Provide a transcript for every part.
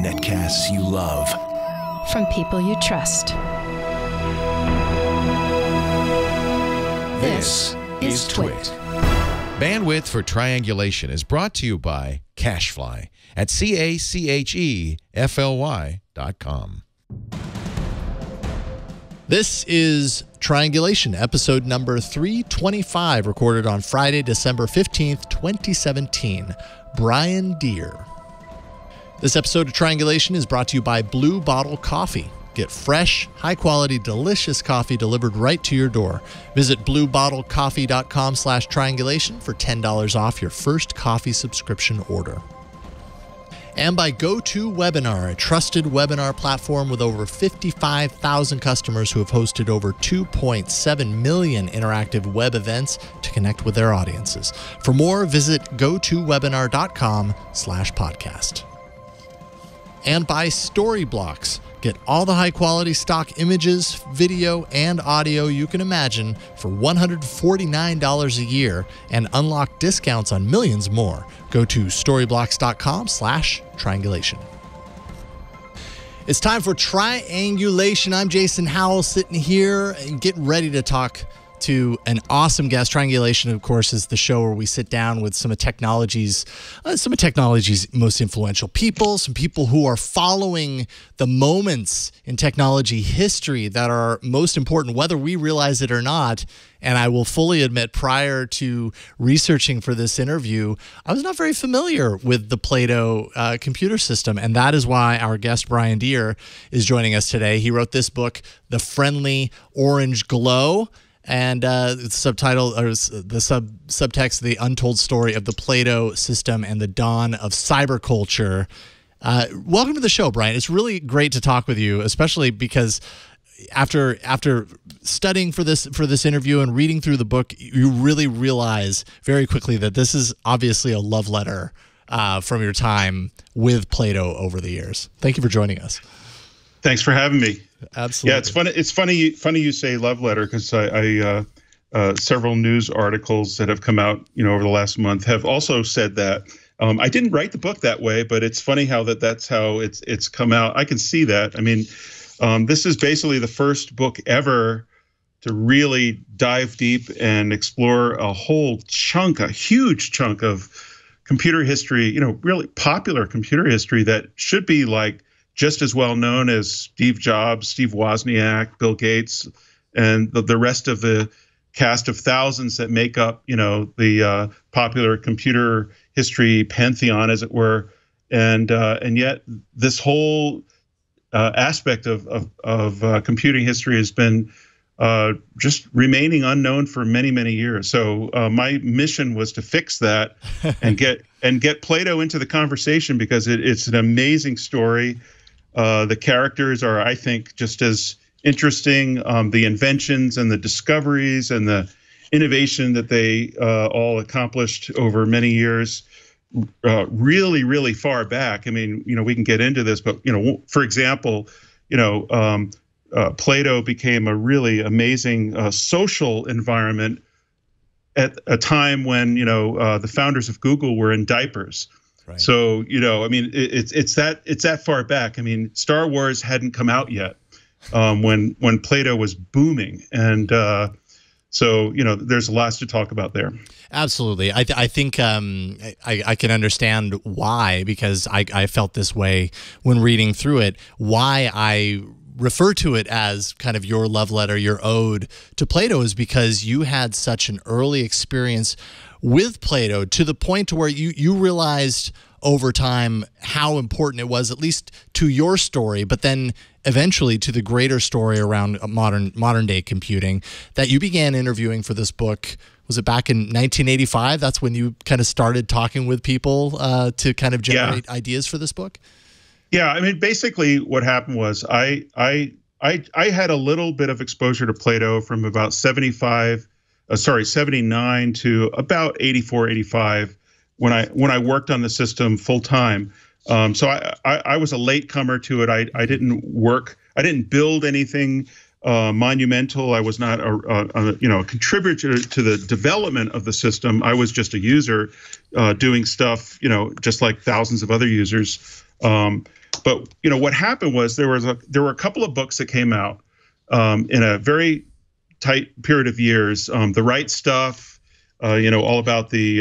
Netcasts you love. From people you trust. This is Twit. Bandwidth for Triangulation is brought to you by Cashfly at CACHEFLY.com. This is Triangulation, episode number 325, recorded on Friday, December 15th, 2017. Brian Deere. This episode of Triangulation is brought to you by Blue Bottle Coffee. Get fresh, high-quality, delicious coffee delivered right to your door. Visit bluebottlecoffee.com/triangulation for $10 off your first coffee subscription order. And by GoToWebinar, a trusted webinar platform with over 55,000 customers who have hosted over 2.7 million interactive web events to connect with their audiences. For more, visit gotowebinar.com/podcast. And by Storyblocks. Get all the high-quality stock images, video, and audio you can imagine for $149 a year and unlock discounts on millions more. Go to storyblocks.com/triangulation. It's time for Triangulation. I'm Jason Howell, sitting here and getting ready to talk to an awesome guest. Triangulation, of course, is the show where we sit down with some of technology's most influential people, some people who are following the moments in technology history that are most important, whether we realize it or not. And I will fully admit, prior to researching for this interview, I was not very familiar with the Plato computer system. And that is why our guest, Brian Deere, is joining us today. He wrote this book, The Friendly Orange Glow. And the subtitle, or the subtext, The Untold Story of the Plato System and the Dawn of Cyberculture. Welcome to the show, Brian. It's really great to talk with you, especially because after studying for this interview and reading through the book, you really realize very quickly that this is obviously a love letter from your time with Plato over the years. Thank you for joining us. Thanks for having me. Absolutely. Yeah, it's funny you say love letter, because I several news articles that have come out over the last month have also said that. I didn't write the book that way, but it's funny how that's how it's come out. I can see that. I mean, this is basically the first book ever to really dive deep and explore a huge chunk of computer history, really popular computer history that should be like just as well known as Steve Jobs, Steve Wozniak, Bill Gates, and the rest of the cast of thousands that make up, the popular computer history pantheon, as it were. And yet this whole aspect of computing history has been just remaining unknown for many, many years. So my mission was to fix that and get Plato into the conversation, because it's an amazing story. The characters are, I think, just as interesting. The inventions and the discoveries and the innovation that they all accomplished over many years, really, really far back. I mean, we can get into this, but for example, Plato became a really amazing social environment at a time when the founders of Google were in diapers. Right. So I mean, it's that far back. I mean, Star Wars hadn't come out yet when Plato was booming, and so there's lots to talk about there. Absolutely, I think I can understand why, because I felt this way when reading through it. Why I refer to it as kind of your love letter, your ode to Plato, is because you had such an early experience with Plato, to the point where you realized over time how important it was, at least to your story, but then eventually to the greater story around modern day computing, that you began interviewing for this book. Was it back in 1985? That's when you kind of started talking with people to kind of generate ideas for this book? Yeah, I mean, basically what happened was I had a little bit of exposure to Plato from about 79 to about 84, 85, when I worked on the system full time. So I was a latecomer to it. I didn't build anything monumental. I was not a contributor to the development of the system. I was just a user doing stuff, just like thousands of other users. But what happened was there were a couple of books that came out in a very tight period of years. The Right Stuff, all about the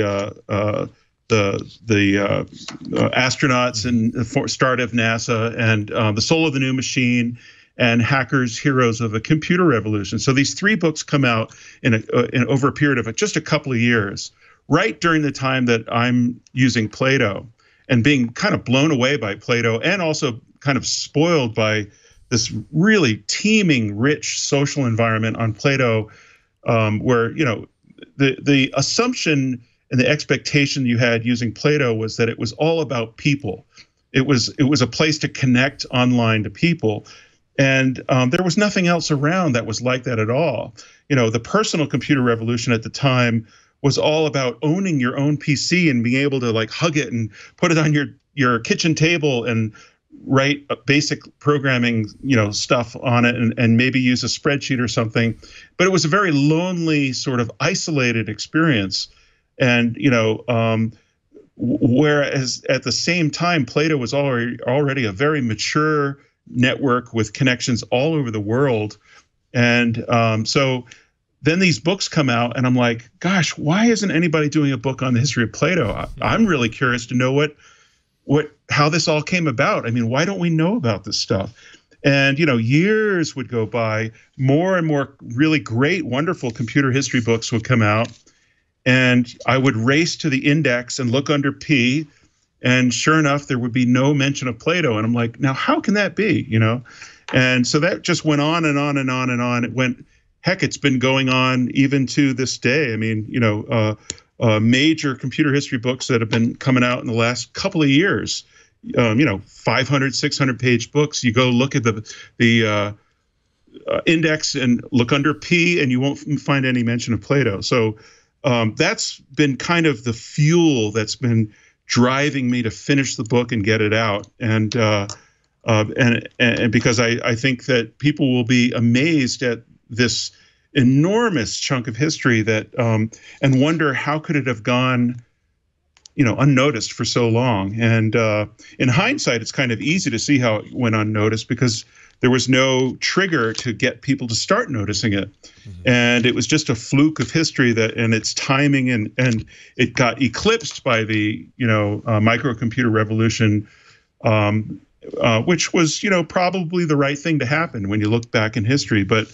astronauts and the start of NASA, and The Soul of the New Machine, and Hackers, Heroes of a Computer Revolution. So these three books come out in over a period of just a couple of years, right during the time that I'm using Plato and being kind of blown away by Plato, and also kind of spoiled by this really teeming, rich social environment on Plato, where the assumption and the expectation you had using Plato was that it was all about people. It was a place to connect online to people. And there was nothing else around that was like that at all. The personal computer revolution at the time was all about owning your own PC and being able to hug it and put it on your kitchen table and write basic programming, stuff on it, and maybe use a spreadsheet or something. But it was a very lonely, sort of isolated experience. And, whereas at the same time, Plato was already a very mature network with connections all over the world. And so then these books come out, and I'm like, gosh, why isn't anybody doing a book on the history of Plato? I'm really curious to know how this all came about. I mean, why don't we know about this stuff? And, years would go by, more and more really great, wonderful computer history books would come out, and I would race to the index and look under P, and sure enough, there would be no mention of Plato. And I'm like, now how can that be, And so that just went on and on and on and on. It went, heck, it's been going on even to this day. I mean, major computer history books that have been coming out in the last couple of years, 500, 600 page books. You go look at the index and look under P, and you won't find any mention of Plato. So that's been kind of the fuel that's been driving me to finish the book and get it out. And because I think that people will be amazed at this enormous chunk of history that and wonder how could it have gone unnoticed for so long. And in hindsight, it's kind of easy to see how it went unnoticed because there was no trigger to get people to start noticing it. Mm-hmm. And it was just a fluke of history and its timing, and it got eclipsed by the microcomputer revolution, which was probably the right thing to happen when you look back in history. But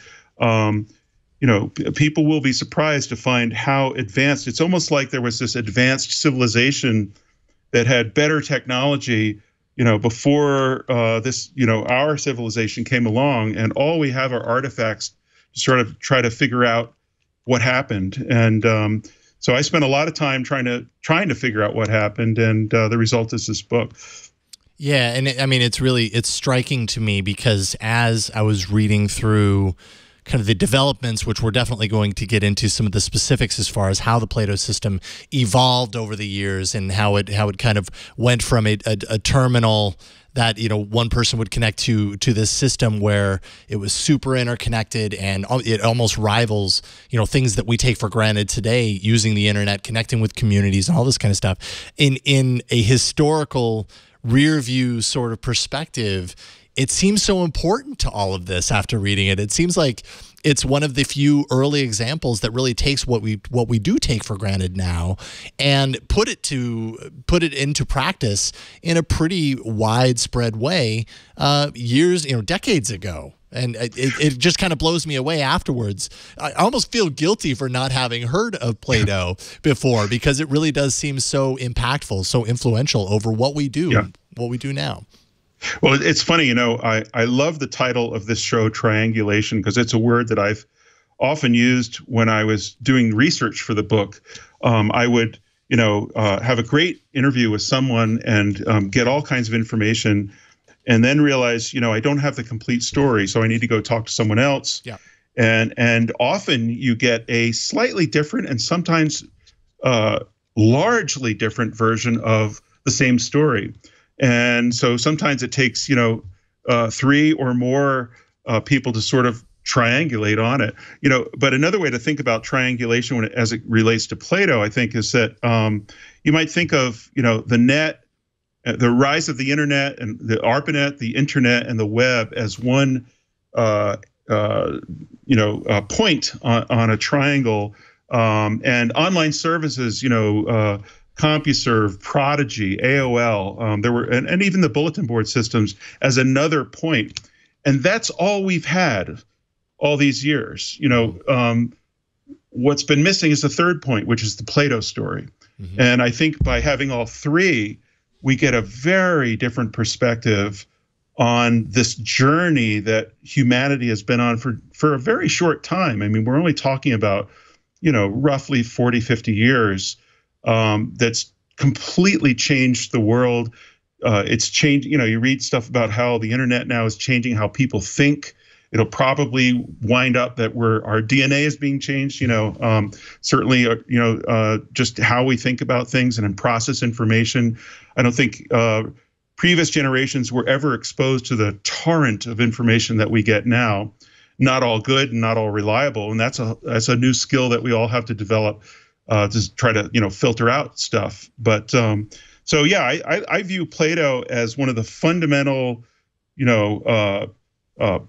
people will be surprised to find how advanced. It's almost like there was this advanced civilization that had better technology, before this, our civilization came along, and all we have are artifacts to sort of try to figure out what happened. And so I spent a lot of time trying to figure out what happened, and the result is this book. Yeah, and it's striking to me because as I was reading through kind of the developments, which we're definitely going to get into some of the specifics as far as how the Plato system evolved over the years and how it kind of went from a terminal that one person would connect to this system where it was super interconnected, and it almost rivals things that we take for granted today, using the internet, connecting with communities, and all this kind of stuff. In a historical rear view sort of perspective, it seems so important to all of this after reading it. It seems like it's one of the few early examples that really takes what we do take for granted now and put it into practice in a pretty widespread way decades ago. And it just kind of blows me away afterwards. I almost feel guilty for not having heard of Plato before, because it really does seem so impactful, so influential over what we do now. Well, it's funny, I love the title of this show, Triangulation, because it's a word that I've often used when I was doing research for the book. I would, have a great interview with someone and get all kinds of information, and then realize, I don't have the complete story, so I need to go talk to someone else. Yeah. And often you get a slightly different and sometimes largely different version of the same story. And so sometimes it takes, 3 or more people to sort of triangulate on it. But another way to think about triangulation as it relates to Plato, I think, is that you might think of, the net, the rise of the internet and the ARPANET, the internet and the web as one, point on a triangle, and online services, CompuServe, Prodigy, AOL, there were, and even the bulletin board systems as another point. And that's all we've had all these years. What's been missing is the third point, which is the Plato story. Mm-hmm. And I think by having all three, we get a very different perspective on this journey that humanity has been on for a very short time. I mean, we're only talking about, roughly 40, 50 years. That's completely changed the world. It's changed, you read stuff about how the internet now is changing how people think. It'll probably wind up that our DNA is being changed, certainly, just how we think about things and process information. I don't think previous generations were ever exposed to the torrent of information that we get now. Not all good and not all reliable. And that's a new skill that we all have to develop to try to, filter out stuff. But I view Plato as one of the fundamental,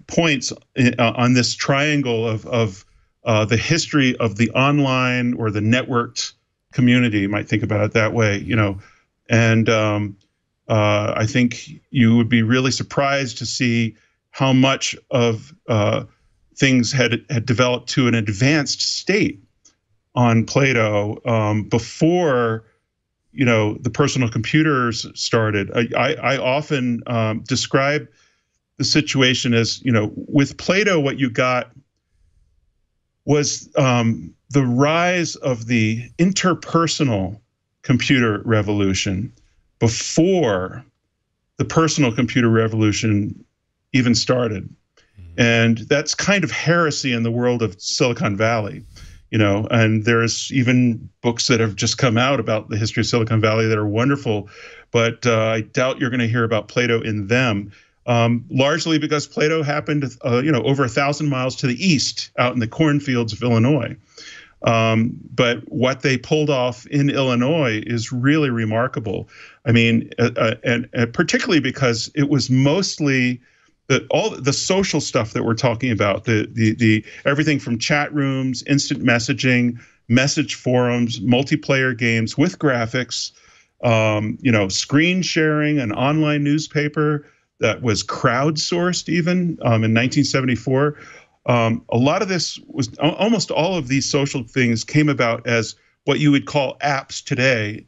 points on this triangle of the history of the online or the networked community. You might think about it that way, and I think you would be really surprised to see how much of things had developed to an advanced state on Plato before the personal computers started. I often describe the situation as, with Plato, what you got was the rise of the interpersonal computer revolution before the personal computer revolution even started. And that's kind of heresy in the world of Silicon Valley, and there's even books that have just come out about the history of Silicon Valley that are wonderful, but I doubt you're going to hear about Plato in them, largely because Plato happened, over 1,000 miles to the east out in the cornfields of Illinois. But what they pulled off in Illinois is really remarkable. I mean, and particularly because it was mostly all the social stuff that we're talking about, the everything from chat rooms, instant messaging, message forums, multiplayer games with graphics, screen sharing, an online newspaper that was crowdsourced even in 1974. A lot of this was, almost all of these social things came about as what you would call apps today,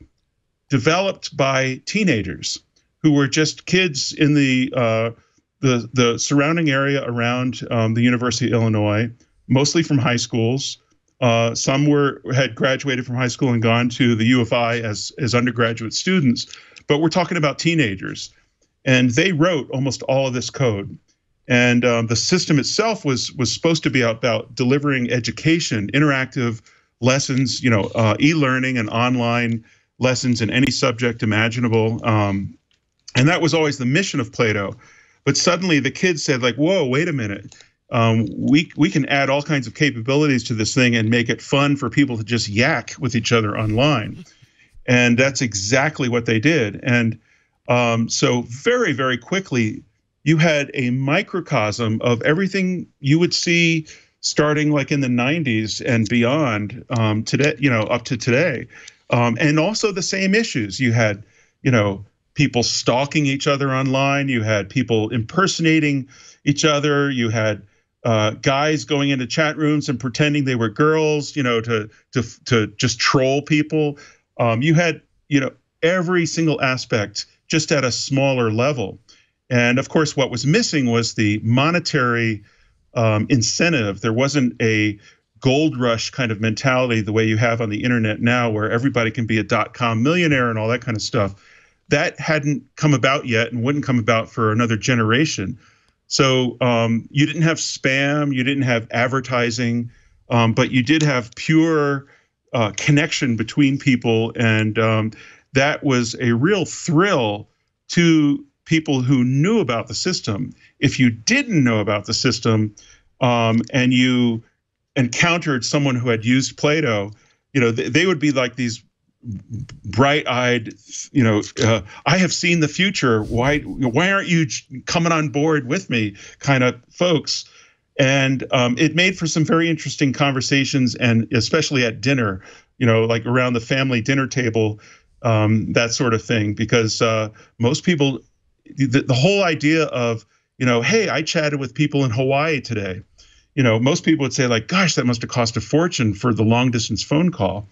developed by teenagers who were just kids in the surrounding area around the University of Illinois, mostly from high schools. Some had graduated from high school and gone to the U of I as undergraduate students, but we're talking about teenagers. And they wrote almost all of this code. And the system itself was supposed to be about delivering education, interactive lessons, e-learning and online lessons in any subject imaginable. And that was always the mission of Plato. But suddenly the kids said, like, whoa, wait a minute. We can add all kinds of capabilities to this thing and make it fun for people to just yak with each other online. And that's exactly what they did. And so very, very quickly, you had a microcosm of everything you would see starting like in the 90s and beyond today, up to today. And also the same issues. You had, people stalking each other online. You had people impersonating each other. You had guys going into chat rooms and pretending they were girls, to just troll people. You had, every single aspect just at a smaller level. And of course, what was missing was the monetary incentive. There wasn't a gold rush kind of mentality the way you have on the internet now, where everybody can be a .com millionaire and all that kind of stuff. That hadn't come about yet and wouldn't come about for another generation. So you didn't have spam, you didn't have advertising, but you did have pure connection between people. And that was a real thrill to people who knew about the system. If you didn't know about the system, and you encountered someone who had used Plato, they would be like these bright-eyed, I have seen the future. Why aren't you coming on board with me kind of folks? And it made for some very interesting conversations, and especially at dinner, like around the family dinner table, that sort of thing, because most people, the whole idea of, hey, I chatted with people in Hawaii today. Most people would say like, gosh, that must have cost a fortune for the long distance phone call.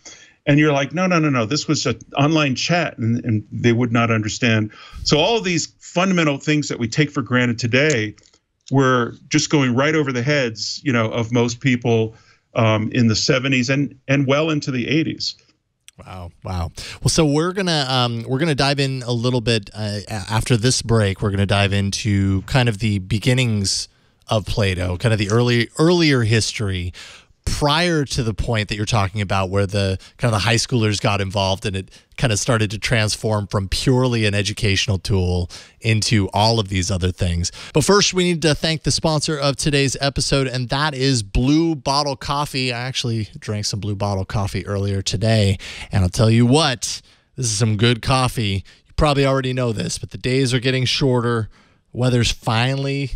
And you're like, no, this was an online chat, and they would not understand. So all of these fundamental things that we take for granted today were just going right over the heads, of most people in the 70s and well into the 80s. Wow. Well, so we're gonna dive in a little bit after this break. We're gonna dive into kind of the beginnings of Plato, kind of the earlier history prior to the point that you're talking about, where the kind of the high schoolers got involved and it kind of started to transform from purely an educational tool into all of these other things. But first, we need to thank the sponsor of today's episode, and that is Blue Bottle Coffee. I actually drank some Blue Bottle Coffee earlier today, and I'll tell you what, this is some good coffee. You probably already know this, but the days are getting shorter. Weather's finally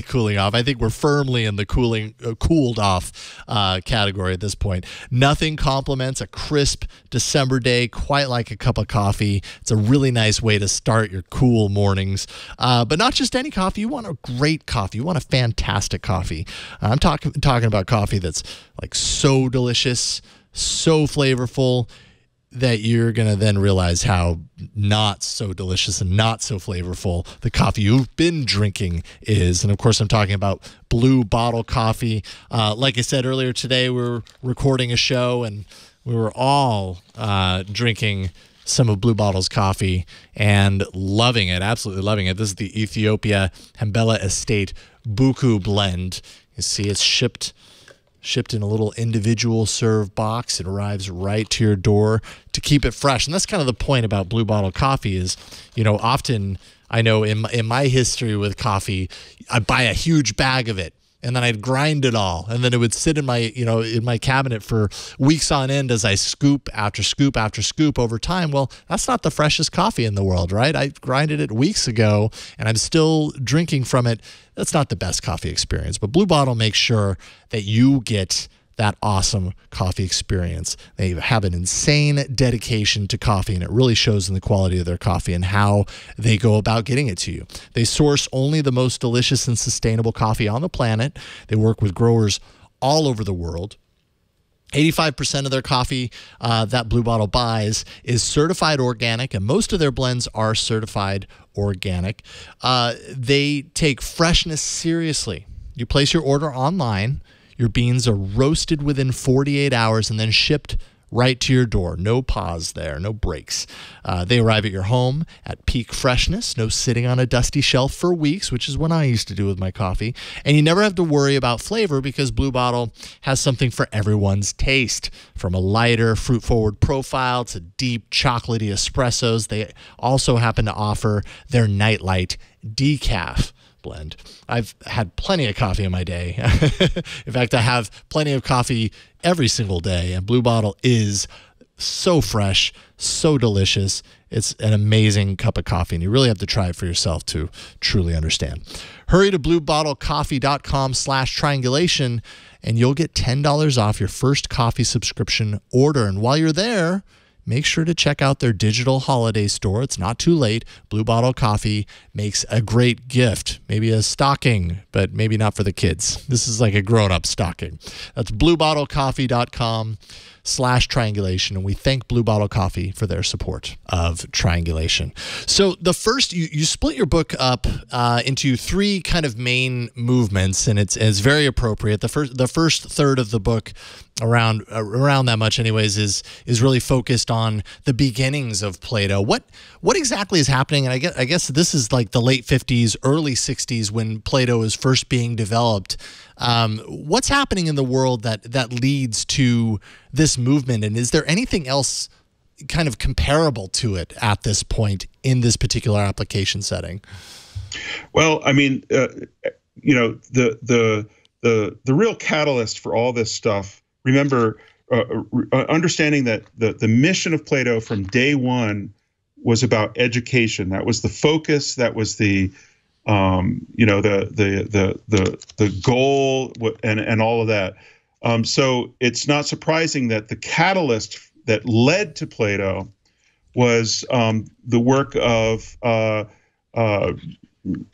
cooling off. I think we're firmly in the cooled off category at this point. Nothing complements a crisp December day quite like a cup of coffee. It's a really nice way to start your cool mornings. But not just any coffee. You want a great coffee. You want a fantastic coffee. I'm talking about coffee that's like so delicious, so flavorful, that you're going to then realize how not so delicious and not so flavorful the coffee you've been drinking is. And of course, I'm talking about Blue Bottle Coffee. Like I said earlier today, we're recording a show and we were all drinking some of Blue Bottle's coffee and loving it, absolutely loving it. This is the Ethiopia Hambela Estate Buku blend. You see it's shipped in a little individual serve box. It arrives right to your door to keep it fresh. And that's kind of the point about Blue Bottle Coffee is, often I know in my history with coffee, I buy a huge bag of it and then I'd grind it all. And then it would sit in my cabinet for weeks on end as I scoop after scoop after scoop over time. Well, that's not the freshest coffee in the world, right? I grinded it weeks ago and I'm still drinking from it. That's not the best coffee experience. But Blue Bottle makes sure that you get that awesome coffee experience. They have an insane dedication to coffee, and it really shows in the quality of their coffee and how they go about getting it to you. They source only the most delicious and sustainable coffee on the planet. They work with growers all over the world. 85% of their coffee that Blue Bottle buys is certified organic, and most of their blends are certified organic. They take freshness seriously. You place your order online. Your beans are roasted within 48 hours and then shipped right to your door. No pause there, no breaks. They arrive at your home at peak freshness, no sitting on a dusty shelf for weeks, which is what I used to do with my coffee. And you never have to worry about flavor because Blue Bottle has something for everyone's taste. From a lighter, fruit-forward profile to deep, chocolatey espressos, they also happen to offer their Nightlight decaf blend. I've had plenty of coffee in my day. In fact, I have plenty of coffee every single day, and Blue Bottle is so fresh, so delicious. It's an amazing cup of coffee, and you really have to try it for yourself to truly understand. Hurry to bluebottlecoffee.com/triangulation, and you'll get $10 off your first coffee subscription order. And while you're there, make sure to check out their digital holiday store. It's not too late. Blue Bottle Coffee makes a great gift. Maybe a stocking, but maybe not for the kids. This is like a grown-up stocking. That's bluebottlecoffee.com/triangulation. And we thank Blue Bottle Coffee for their support of Triangulation. So the first, you split your book up into three kind of main movements, and it's very appropriate. The first third of the book, around that much anyways, is really focused on the beginnings of Plato. What exactly is happening? And I guess this is like the late 50s, early 60s when Plato is first being developed. What's happening in the world that leads to this movement? And is there anything else kind of comparable to it at this point in this particular application setting? Well, I mean, the the real catalyst for all this stuff, remember, understanding that the mission of Plato from day one was about education. That was the focus. That was the the goal and all of that. So it's not surprising that the catalyst that led to Plato was the work of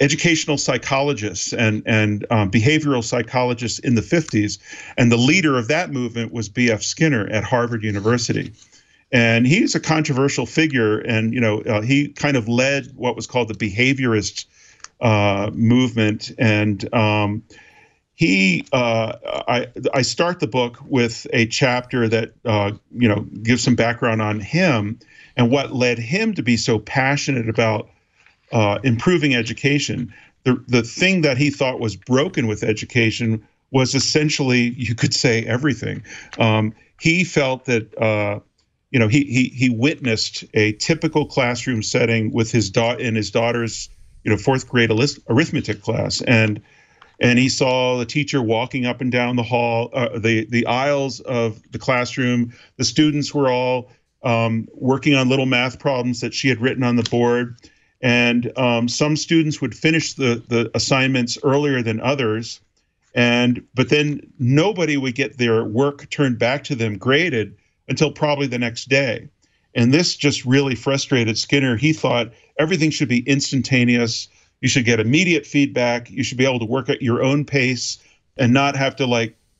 educational psychologists and behavioral psychologists in the 50s. And the leader of that movement was B.F. Skinner at Harvard University. And he's a controversial figure, and he kind of led what was called the behaviorist movement. And I start the book with a chapter that gives some background on him and what led him to be so passionate about improving education. The thing that he thought was broken with education was essentially, you could say, everything. He felt that he witnessed a typical classroom setting with his daughter's fourth grade arithmetic class, and he saw the teacher walking up and down the hall, the aisles of the classroom. The students were all working on little math problems that she had written on the board. And some students would finish the assignments earlier than others, but then nobody would get their work turned back to them graded until probably the next day. And this just really frustrated Skinner. He thought everything should be instantaneous. You should get immediate feedback. You should be able to work at your own pace and not have to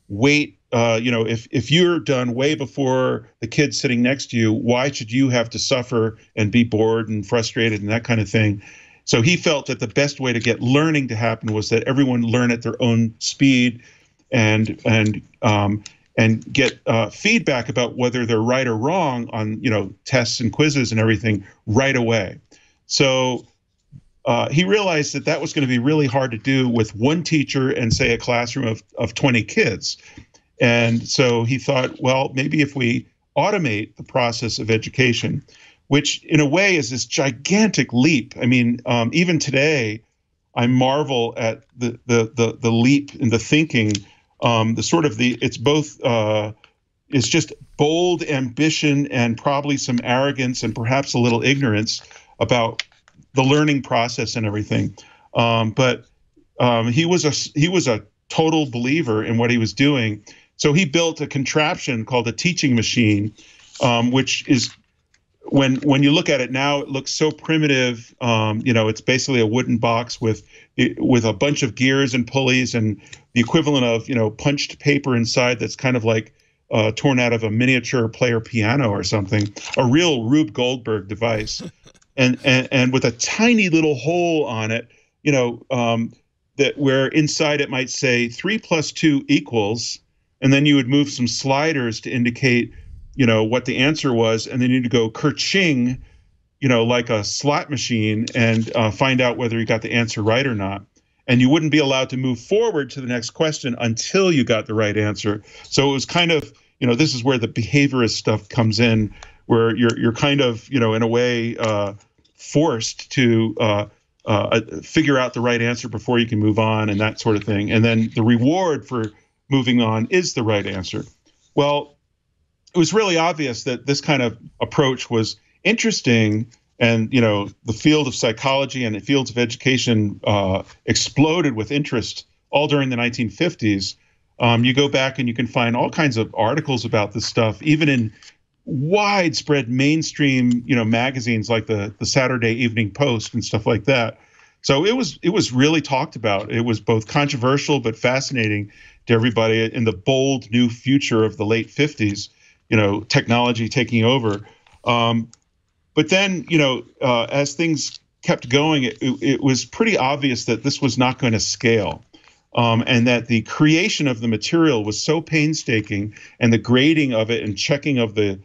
wait. If you're done way before the kid sitting next to you, why should you have to suffer and be bored and frustrated and that kind of thing? So he felt that the best way to get learning to happen was that everyone learn at their own speed and get feedback about whether they're right or wrong on tests and quizzes and everything right away. So he realized that was going to be really hard to do with one teacher and, say, a classroom of 20 kids. And so he thought, well, maybe if we automate the process of education, which in a way is this gigantic leap. I mean, even today, I marvel at the leap in the thinking. It's just bold ambition and probably some arrogance and perhaps a little ignorance about the learning process and everything. But he was a total believer in what he was doing. So he built a contraption called a teaching machine, which is, when you look at it now, it looks so primitive. It's basically a wooden box with a bunch of gears and pulleys and the equivalent of punched paper inside that's kind of like torn out of a miniature player piano or something, a real Rube Goldberg device, and with a tiny little hole on it, that where inside it might say 3 + 2 =, and then you would move some sliders to indicate what the answer was, and then you'd go kerching, like a slot machine, and find out whether you got the answer right or not. And you wouldn't be allowed to move forward to the next question until you got the right answer. So it was kind of, this is where the behaviorist stuff comes in, where you're kind of, in a way, forced to figure out the right answer before you can move on and that sort of thing. And then the reward for moving on is the right answer. Well, it was really obvious that this kind of approach was interesting, and the field of psychology and the fields of education exploded with interest all during the 1950s. You go back and you can find all kinds of articles about this stuff, even in widespread mainstream magazines like the Saturday Evening Post and stuff like that. So it was really talked about. It was both controversial but fascinating to everybody in the bold new future of the late 50s. Technology taking over. But then, as things kept going, it was pretty obvious that this was not going to scale, and that the creation of the material was so painstaking, and the grading of it and checking of the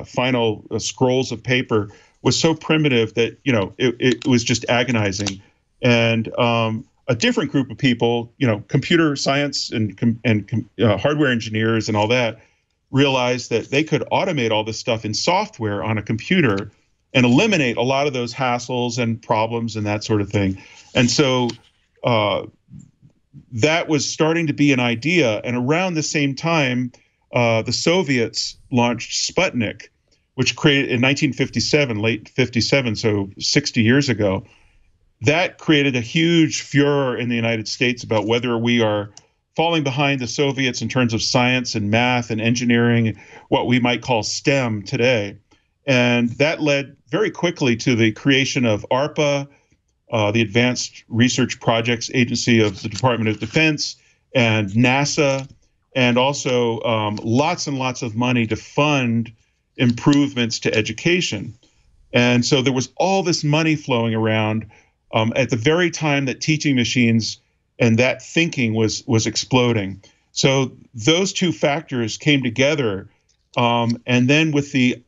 final scrolls of paper was so primitive that it was just agonizing. And a different group of people, computer science and hardware engineers and all that, realized that they could automate all this stuff in software on a computer and eliminate a lot of those hassles and problems and that sort of thing. And so that was starting to be an idea. And around the same time, the Soviets launched Sputnik, which created in 1957, late 57, so 60 years ago. That created a huge furor in the United States about whether we are falling behind the Soviets in terms of science and math and engineering, what we might call STEM today. And that led very quickly to the creation of ARPA, the Advanced Research Projects Agency of the Department of Defense, and NASA, and also lots and lots of money to fund improvements to education. And so there was all this money flowing around at the very time that teaching machines and that thinking was exploding. So those two factors came together, and then with the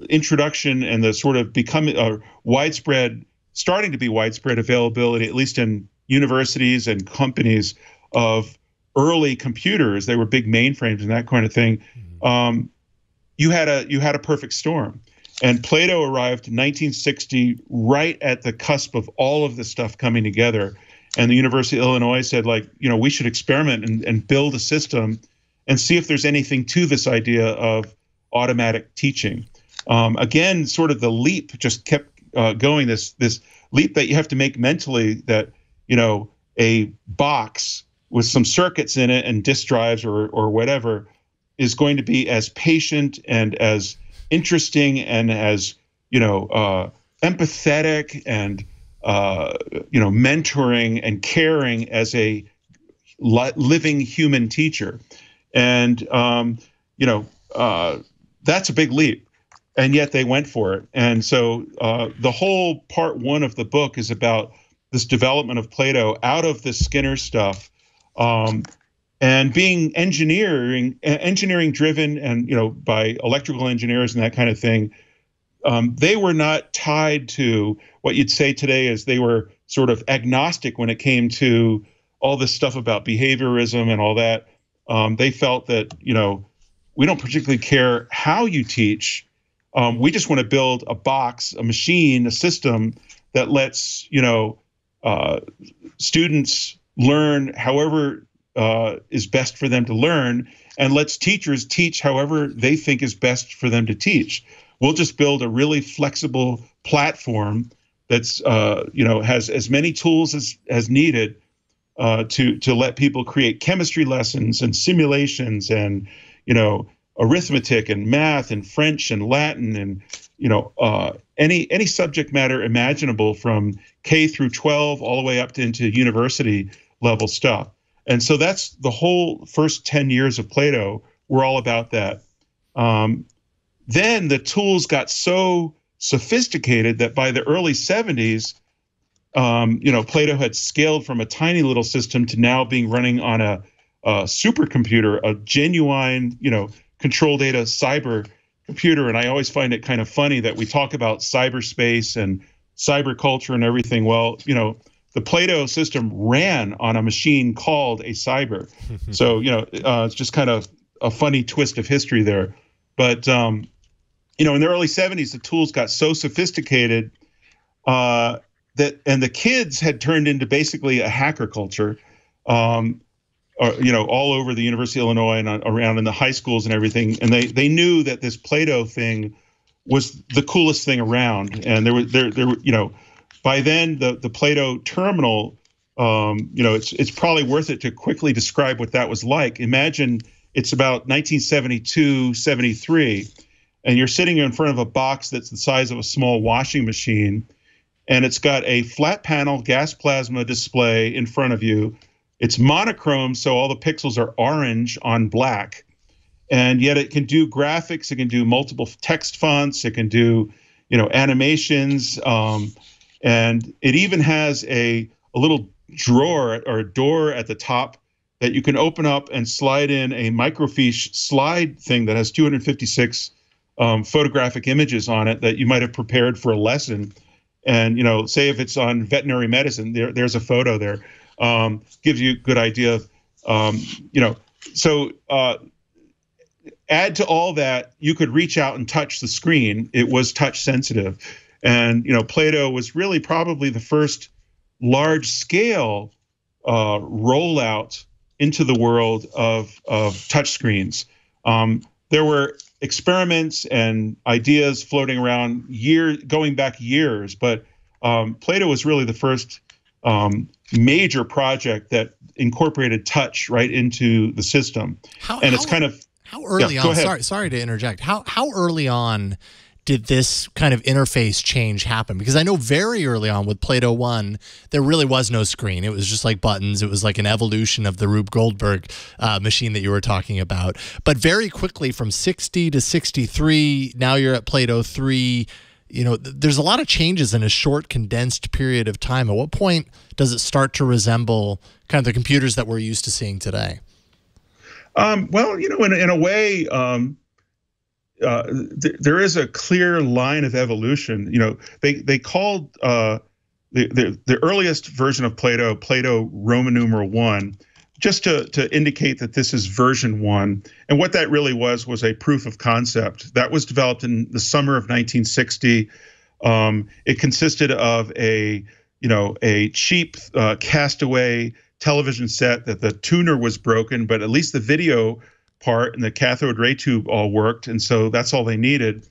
introduction and the sort of becoming widespread, starting to be widespread availability, at least in universities and companies, of early computers. They were big mainframes and that kind of thing. You had a perfect storm. And Plato arrived in 1960, right at the cusp of all of this stuff coming together. And the University of Illinois said, like, we should experiment and build a system and see if there's anything to this idea of automatic teaching. Again, sort of the leap just kept going, this leap that you have to make mentally, that, a box with some circuits in it and disk drives or whatever is going to be as patient and as interesting and as, empathetic and, mentoring and caring as a living human teacher. And, that's a big leap. And yet they went for it. And so the whole part one of the book is about this development of Plato out of the Skinner stuff, and being engineering driven, and by electrical engineers and that kind of thing. They were not tied to what you'd say today as they were sort of agnostic when it came to all this stuff about behaviorism and all that. They felt that, we don't particularly care how you teach. We just want to build a box, a machine, a system that lets, students learn however is best for them to learn, and lets teachers teach however they think is best for them to teach. We'll just build a really flexible platform that's, has as many tools as needed to let people create chemistry lessons and simulations and, arithmetic and math and French and Latin and, any subject matter imaginable from K through 12 all the way up into university level stuff. And so that's the whole first 10 years of Plato were all about that. Then the tools got so sophisticated that by the early 70s, Plato had scaled from a tiny little system to now being running on a supercomputer, a genuine, control data cyber computer. And I always find it kind of funny that we talk about cyberspace and cyber culture and everything. Well, the Plato system ran on a machine called a cyber. So, it's just kind of a funny twist of history there. But, in the early 70s, the tools got so sophisticated that the kids had turned into basically a hacker culture, all over the University of Illinois and around in the high schools and everything. And they knew that this Plato thing was the coolest thing around. And there were, by then the Plato terminal, it's probably worth it to quickly describe what that was like. Imagine it's about 1972, 73, and you're sitting in front of a box that's the size of a small washing machine, and it's got a flat panel gas plasma display in front of you. It's monochrome, so all the pixels are orange on black, and yet it can do graphics, it can do multiple text fonts, it can do, animations, and it even has a little drawer or a door at the top that you can open up and slide in a microfiche slide thing that has 256 photographic images on it that you might have prepared for a lesson. And, say if it's on veterinary medicine, there's a photo there. Gives you a good idea of, so add to all that, you could reach out and touch the screen. It was touch sensitive. And, Plato was really probably the first large scale rollout into the world of touchscreens. There were experiments and ideas floating around going back years, but Plato was really the first major project that incorporated touch right into the system. How early on? Sorry to interject. How early on did this kind of interface change happen? Because I know very early on with Plato 1, there really was no screen. It was just like buttons. It was like an evolution of the Rube Goldberg machine that you were talking about. But very quickly from 60 to 63, now you're at Plato 3. There's a lot of changes in a short, condensed period of time. At what point does it start to resemble kind of the computers that we're used to seeing today? Well, in a way, there is a clear line of evolution. They called the earliest version of Plato Roman numeral 1, just to indicate that this is version 1. And what that really was a proof of concept that was developed in the summer of 1960. It consisted of a cheap castaway television set that the tuner was broken, but at least the video part and the cathode ray tube all worked, and so that's all they needed.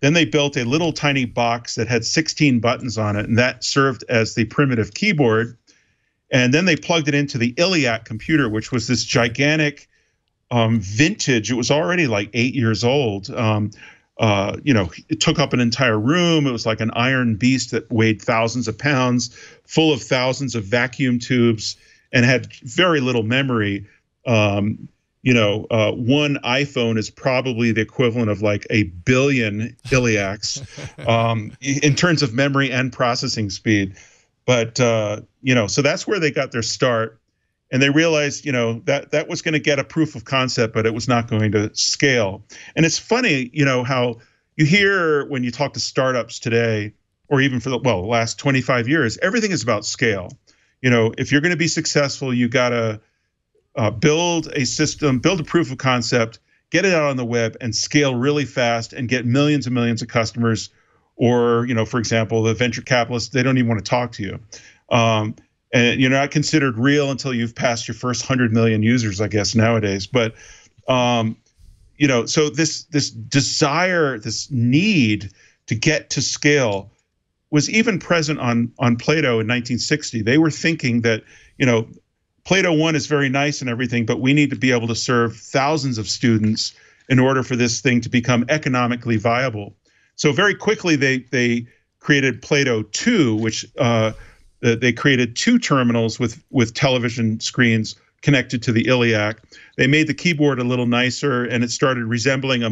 Then they built a little tiny box that had 16 buttons on it, and that served as the primitive keyboard. And then they plugged it into the ELIAC computer, which was this gigantic vintage. It was already like 8 years old. It took up an entire room. It was like an iron beast that weighed thousands of pounds, full of thousands of vacuum tubes, and had very little memory. One iPhone is probably the equivalent of like 1 billion ELIACs in terms of memory and processing speed. But, so that's where they got their start. And they realized, that was going to get a proof of concept, but it was not going to scale. And it's funny, how you hear when you talk to startups today, or even for the last 25 years, everything is about scale. If you're going to be successful, you got to build a system, build a proof of concept, get it out on the web, and scale really fast and get millions and millions of customers. Or, for example, the venture capitalists, they don't even want to talk to you. And you're not considered real until you've passed your first 100 million users, I guess, nowadays. But, so this desire, this need to get to scale was even present on Plato in 1960. They were thinking that, Plato 1 is very nice and everything, but we need to be able to serve thousands of students in order for this thing to become economically viable. So very quickly, they created Plato 2, which they created 2 terminals with television screens connected to the ELIAC. They made the keyboard a little nicer, and it started resembling a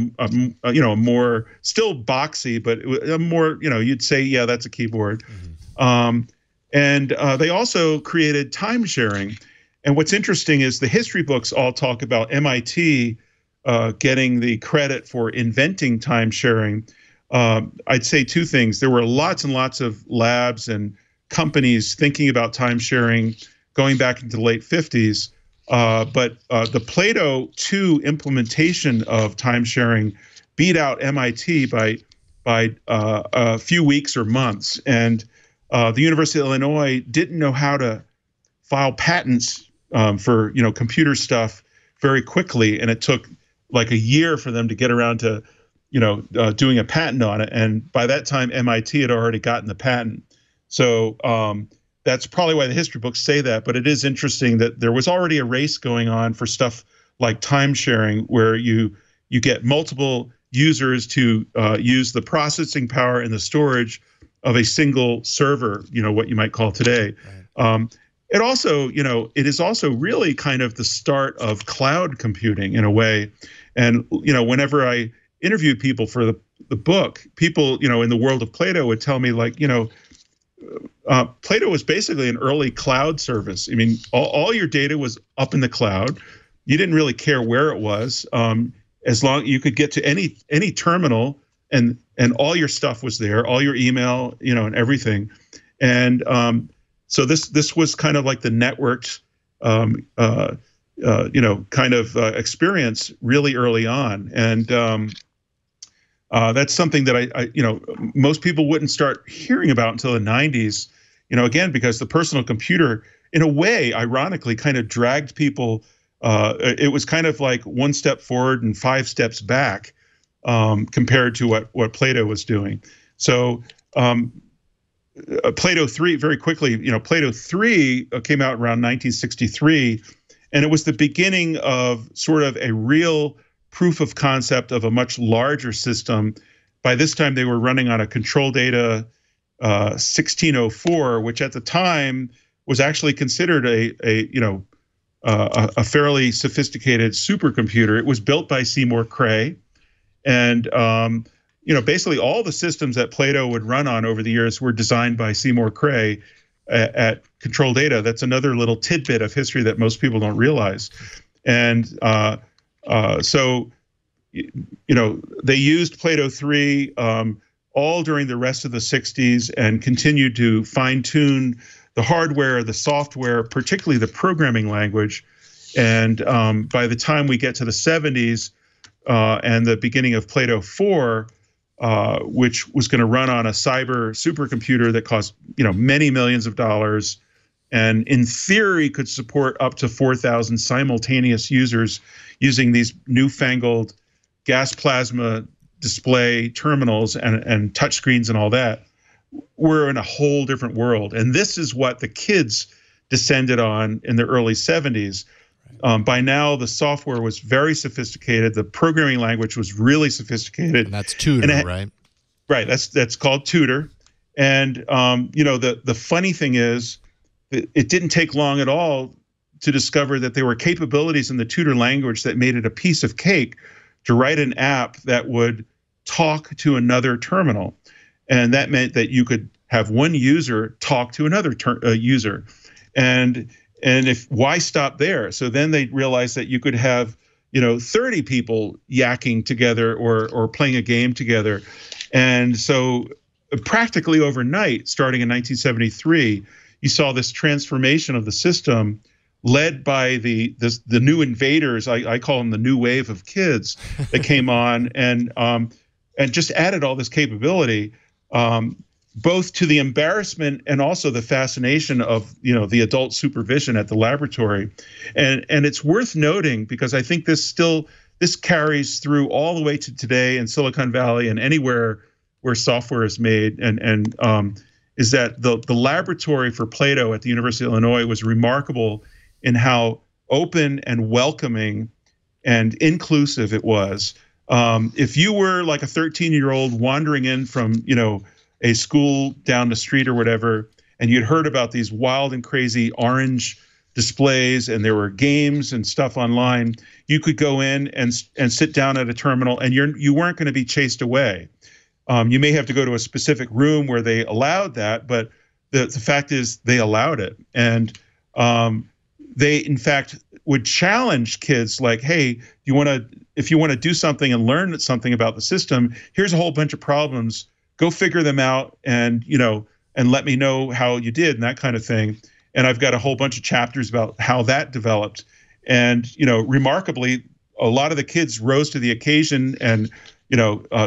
more, still boxy, but a more, you'd say, yeah, that's a keyboard. Mm-hmm. And they also created time sharing. And what's interesting is the history books all talk about MIT getting the credit for inventing time sharing. I'd say 2 things. There were lots and lots of labs and companies thinking about time sharing going back into the late 50s. But the Plato 2 implementation of time sharing beat out MIT by a few weeks or months. And the University of Illinois didn't know how to file patents for computer stuff very quickly, and it took like a year for them to get around to doing a patent on it. And by that time, MIT had already gotten the patent. So that's probably why the history books say that. But it is interesting that there was already a race going on for stuff like time sharing, where you get multiple users to use the processing power and the storage of a single server, what you might call today. Right. It also, it is also really kind of the start of cloud computing in a way. And, whenever I interviewed people for the book, people, in the world of Plato would tell me, like, Plato was basically an early cloud service. I mean, all your data was up in the cloud. You didn't really care where it was, as long you could get to any terminal, and all your stuff was there, all your email, and everything. And so this was kind of like the networked, kind of experience really early on. And that's something that I most people wouldn't start hearing about until the 90s, again, because the personal computer in a way, ironically, kind of dragged people. It was kind of like one step forward and 5 steps back compared to what Plato was doing. So Plato 3, very quickly, Plato 3 came out around 1963, and it was the beginning of sort of a real proof of concept of a much larger system. By this time, they were running on a control data 1604, which at the time was actually considered a fairly sophisticated supercomputer. It was built by Seymour Cray, and basically all the systems that Plato would run on over the years were designed by Seymour Cray at Control Data. That's another little tidbit of history that most people don't realize. And so they used Plato 3 all during the rest of the 60s and continued to fine-tune the hardware, the software, particularly the programming language. And by the time we get to the 70s and the beginning of Plato 4, which was going to run on a cyber supercomputer that cost many millions of dollars, and in theory could support up to 4,000 simultaneous users using these newfangled gas plasma display terminals and touchscreens and all that. We're in a whole different world, and this is what the kids descended on in the early 70s. By now, the software was very sophisticated. The programming language was really sophisticated. And that's Tutor, right? Right. That's called Tutor. And the funny thing is, it didn't take long at all to discover that there were capabilities in the Tutor language that made it a piece of cake to write an app that would talk to another terminal, and that meant that you could have one user talk to another user, and why stop there? So then they realized that you could have 30 people yakking together or playing a game together, and so practically overnight, starting in 1973, you saw this transformation of the system led by the new invaders. I call them the new wave of kids that came on and just added all this capability, both to the embarrassment and also the fascination of the adult supervision at the laboratory. And it's worth noting, because I think this carries through all the way to today in Silicon Valley and anywhere where software is made, and is that the laboratory for Plato at the University of Illinois was remarkable in how open and welcoming and inclusive it was. If you were like a 13-year-old wandering in from a school down the street or whatever, and you'd heard about these wild and crazy orange displays and there were games and stuff online, you could go in and sit down at a terminal, and you weren't going to be chased away. You may have to go to a specific room where they allowed that, but the fact is they allowed it. And they, in fact, would challenge kids like, hey, if you want to do something and learn something about the system, here's a whole bunch of problems. Go figure them out, and and let me know how you did, and that kind of thing. And I've got a whole bunch of chapters about how that developed. And remarkably, a lot of the kids rose to the occasion and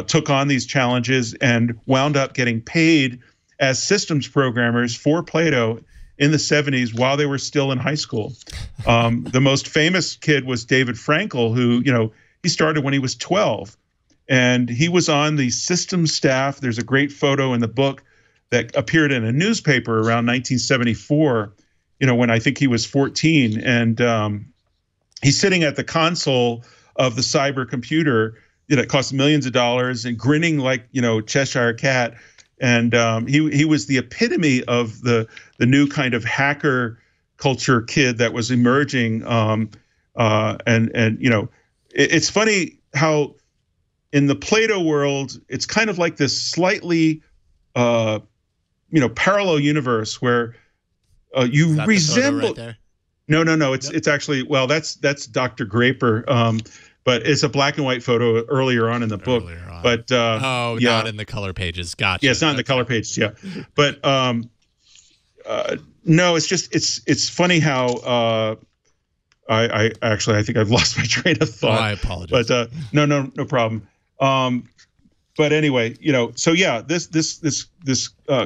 took on these challenges and wound up getting paid as systems programmers for Plato in the 70s while they were still in high school. The most famous kid was David Frankel, who he started when he was 12. And he was on the systems staff. There's a great photo in the book that appeared in a newspaper around 1974, when I think he was 14. And he's sitting at the console of the cyber computer that cost millions of dollars and grinning like, Cheshire Cat. And he was the epitome of the new kind of hacker culture kid that was emerging. It's funny how in the Plato world, it's kind of like this slightly, parallel universe where you resemble. Right there? No. It's actually, well, that's Dr. Graper, but it's a black and white photo earlier on in the book. But not in the color pages. Gotcha. Yeah, it's not in the color pages. Yeah, but no, it's just it's funny how I think I've lost my train of thought. Oh, I apologize. But no problem. But anyway, so yeah, this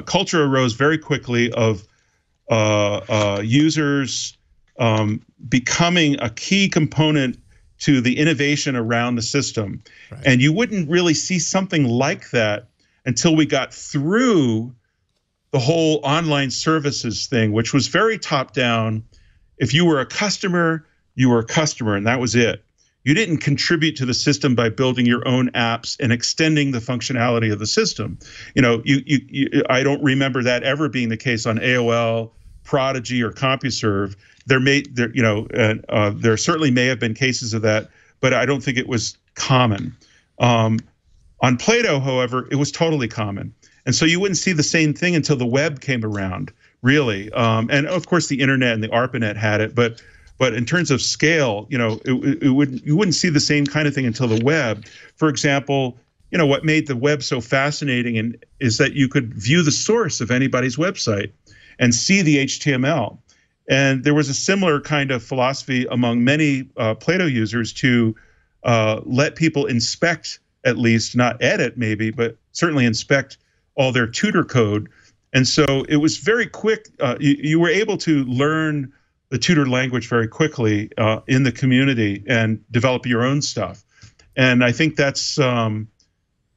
culture arose very quickly of users becoming a key component to the innovation around the system. Right. And you wouldn't really see something like that until we got through the whole online services thing, which was very top down. If you were a customer, you were a customer, and that was it. You didn't contribute to the system by building your own apps and extending the functionality of the system. You know, I don't remember that ever being the case on AOL, Prodigy, or CompuServe. There certainly may have been cases of that, but I don't think it was common. On Plato, however, it was totally common. And so you wouldn't see the same thing until the web came around, really. And of course, the internet and the ARPANET had it, but in terms of scale, you wouldn't see the same kind of thing until the web. For example, what made the web so fascinating is that you could view the source of anybody's website and see the HTML. And there was a similar kind of philosophy among many Plato users to let people inspect, at least, not edit maybe, but certainly inspect all their tutor code. And so it was very quick. You were able to learn the tutor language very quickly in the community and develop your own stuff. And I think that's one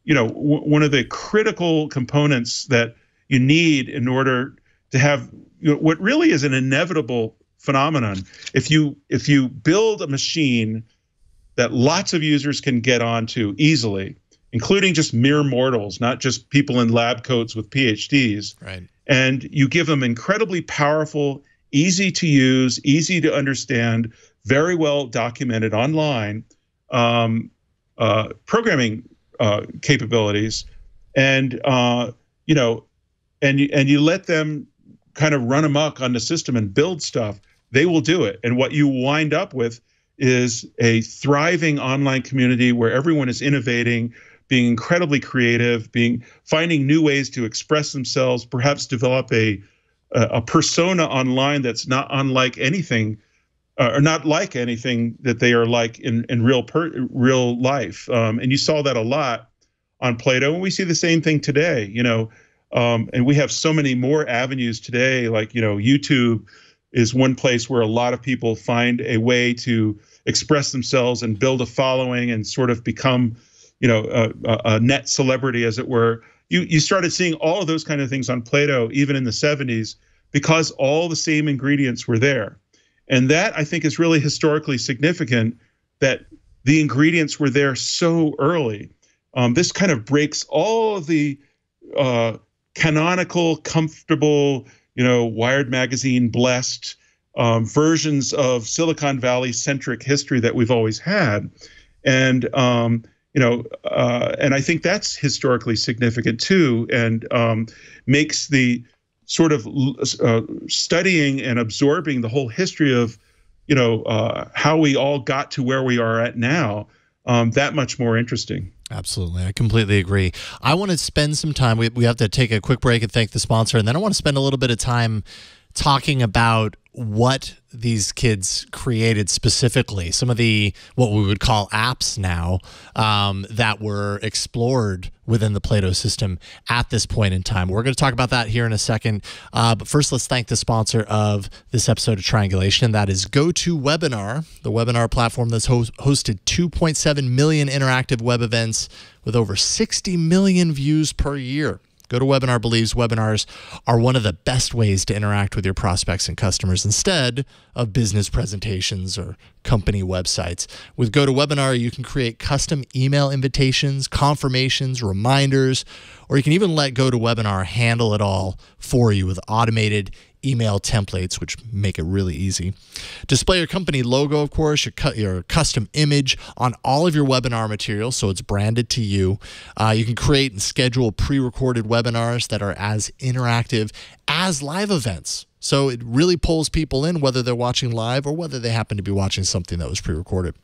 of the critical components that you need in order to have what really is an inevitable phenomenon. If you build a machine that lots of users can get onto easily, including just mere mortals, not just people in lab coats with PhDs, right, and you give them incredibly powerful, easy to use, easy to understand, very well documented online programming capabilities, and you let them kind of run amok on the system and build stuff, they will do it. And what you wind up with is a thriving online community where everyone is innovating, being incredibly creative, finding new ways to express themselves, perhaps develop a persona online that's not unlike anything, or not like anything that they are like in real life. And you saw that a lot on Plato, and we see the same thing today. And we have so many more avenues today. Like YouTube is one place where a lot of people find a way to express themselves and build a following and sort of become a net celebrity, as it were. You started seeing all of those kind of things on Plato, even in the 70s, because all the same ingredients were there. And that, I think, is really historically significant, that the ingredients were there so early. This kind of breaks all of the canonical, comfortable, Wired magazine blessed versions of Silicon Valley centric history that we've always had. And and I think that's historically significant too, and makes the sort of studying and absorbing the whole history of, how we all got to where we are at now, that much more interesting. Absolutely. I completely agree. I want to spend some time, we have to take a quick break and thank the sponsor, and then I want to spend a little bit of time talking about what these kids created specifically, some of the what we would call apps now that were explored within the Plato system at this point in time. We're going to talk about that here in a second. But first, let's thank the sponsor of this episode of Triangulation, and that is GoToWebinar, the webinar platform that's hosted 2.7 million interactive web events with over 60 million views per year. GoToWebinar believes webinars are one of the best ways to interact with your prospects and customers instead of business presentations or company websites. With GoToWebinar, you can create custom email invitations, confirmations, reminders, or you can even let GoToWebinar handle it all for you with automated email templates, which make it really easy. Display your company logo, of course, your custom image on all of your webinar materials, so it's branded to you. You can create and schedule pre-recorded webinars that are as interactive as live events. So it really pulls people in, whether they're watching live or whether they happen to be watching something that was pre-recorded.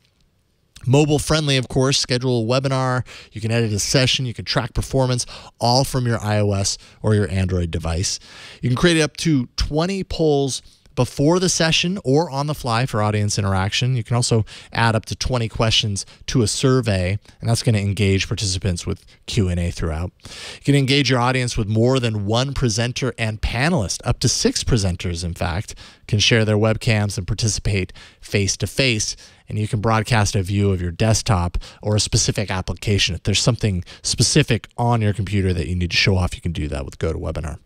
Mobile friendly, of course. Schedule a webinar. You can edit a session. You can track performance, all from your iOS or your Android device. You can create up to 20 polls before the session or on the fly for audience interaction. You can also add up to 20 questions to a survey, and that's going to engage participants with Q&A throughout. You can engage your audience with more than one presenter and panelist. Up to 6 presenters, in fact, can share their webcams and participate face-to-face. And you can broadcast a view of your desktop or a specific application. If there's something specific on your computer that you need to show off, you can do that with GoToWebinar.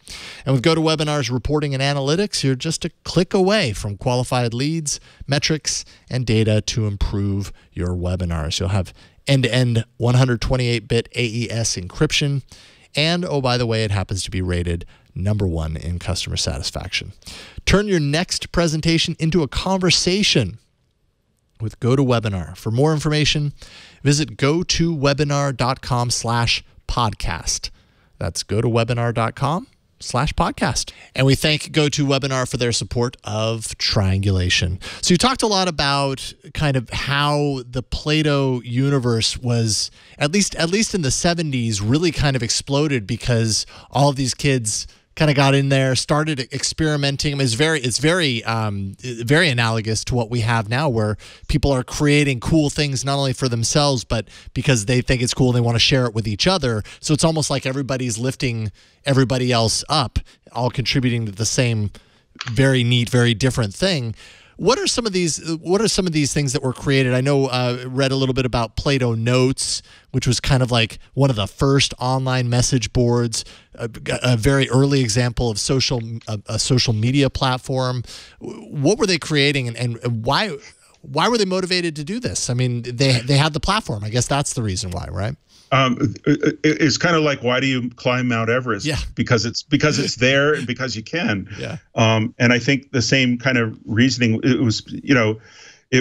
And with GoToWebinar's reporting and analytics, you're just a click away from qualified leads, metrics, and data to improve your webinars. You'll have end-to-end 128-bit AES encryption. And, oh, by the way, it happens to be rated #1 in customer satisfaction. Turn your next presentation into a conversation with GoToWebinar. For more information, visit gotowebinar.com/podcast. That's gotowebinar.com/podcast. And we thank GoToWebinar for their support of Triangulation. So you talked a lot about kind of how the Plato universe was, at least in the 70s, really kind of exploded because all of these kids kind of got in there, started experimenting. I mean, it's very analogous to what we have now, where people are creating cool things not only for themselves, but because they think it's cool and they want to share it with each other. So it's almost like everybody's lifting everybody else up, all contributing to the same very neat, very different thing. What are some of these things that were created? I know read a little bit about Plato Notes, which was kind of like one of the first online message boards, a very early example of a social media platform. What were they creating, and why were they motivated to do this? I mean, they had the platform. I guess that's the reason why, right? It's kind of like, why do you climb Mount Everest? Yeah. Because it's there and because you can. Yeah. And I think the same kind of reasoning. It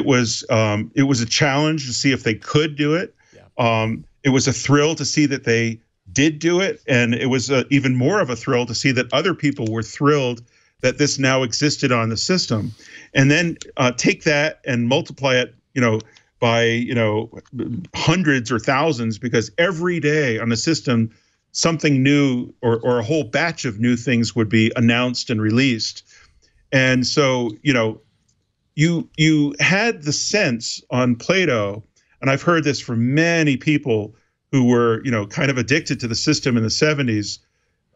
was a challenge to see if they could do it. Yeah. It was a thrill to see that they did do it, and it was even more of a thrill to see that other people were thrilled that this now existed on the system. And then take that and multiply it, by hundreds or thousands, because every day on the system something new or a whole batch of new things would be announced and released. And so you had the sense on Plato, and I've heard this from many people who were kind of addicted to the system in the 70s,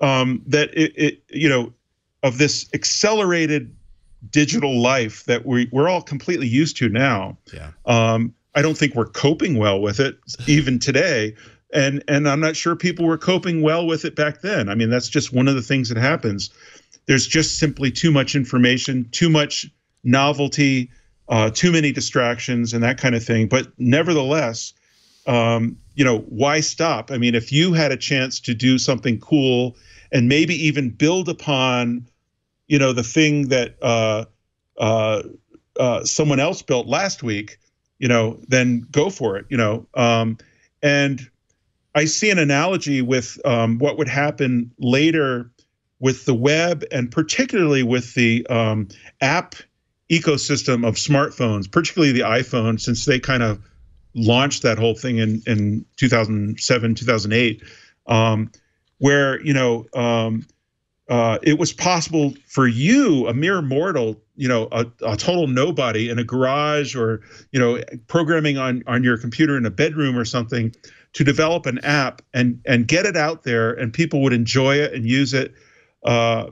that it of this accelerated digital life that we're all completely used to now. Yeah. I don't think we're coping well with it even today. And I'm not sure people were coping well with it back then. I mean, that's just one of the things that happens. There's just simply too much information, too much novelty, too many distractions and that kind of thing. But nevertheless, why stop? I mean, if you had a chance to do something cool and maybe even build upon the thing that someone else built last week, then go for it, and I see an analogy with what would happen later with the web, and particularly with the app ecosystem of smartphones, particularly the iPhone, since they kind of launched that whole thing in 2007, 2008, where, it was possible for you, a mere mortal, a total nobody in a garage or, programming on your computer in a bedroom or something, to develop an app and get it out there, and people would enjoy it and use it, the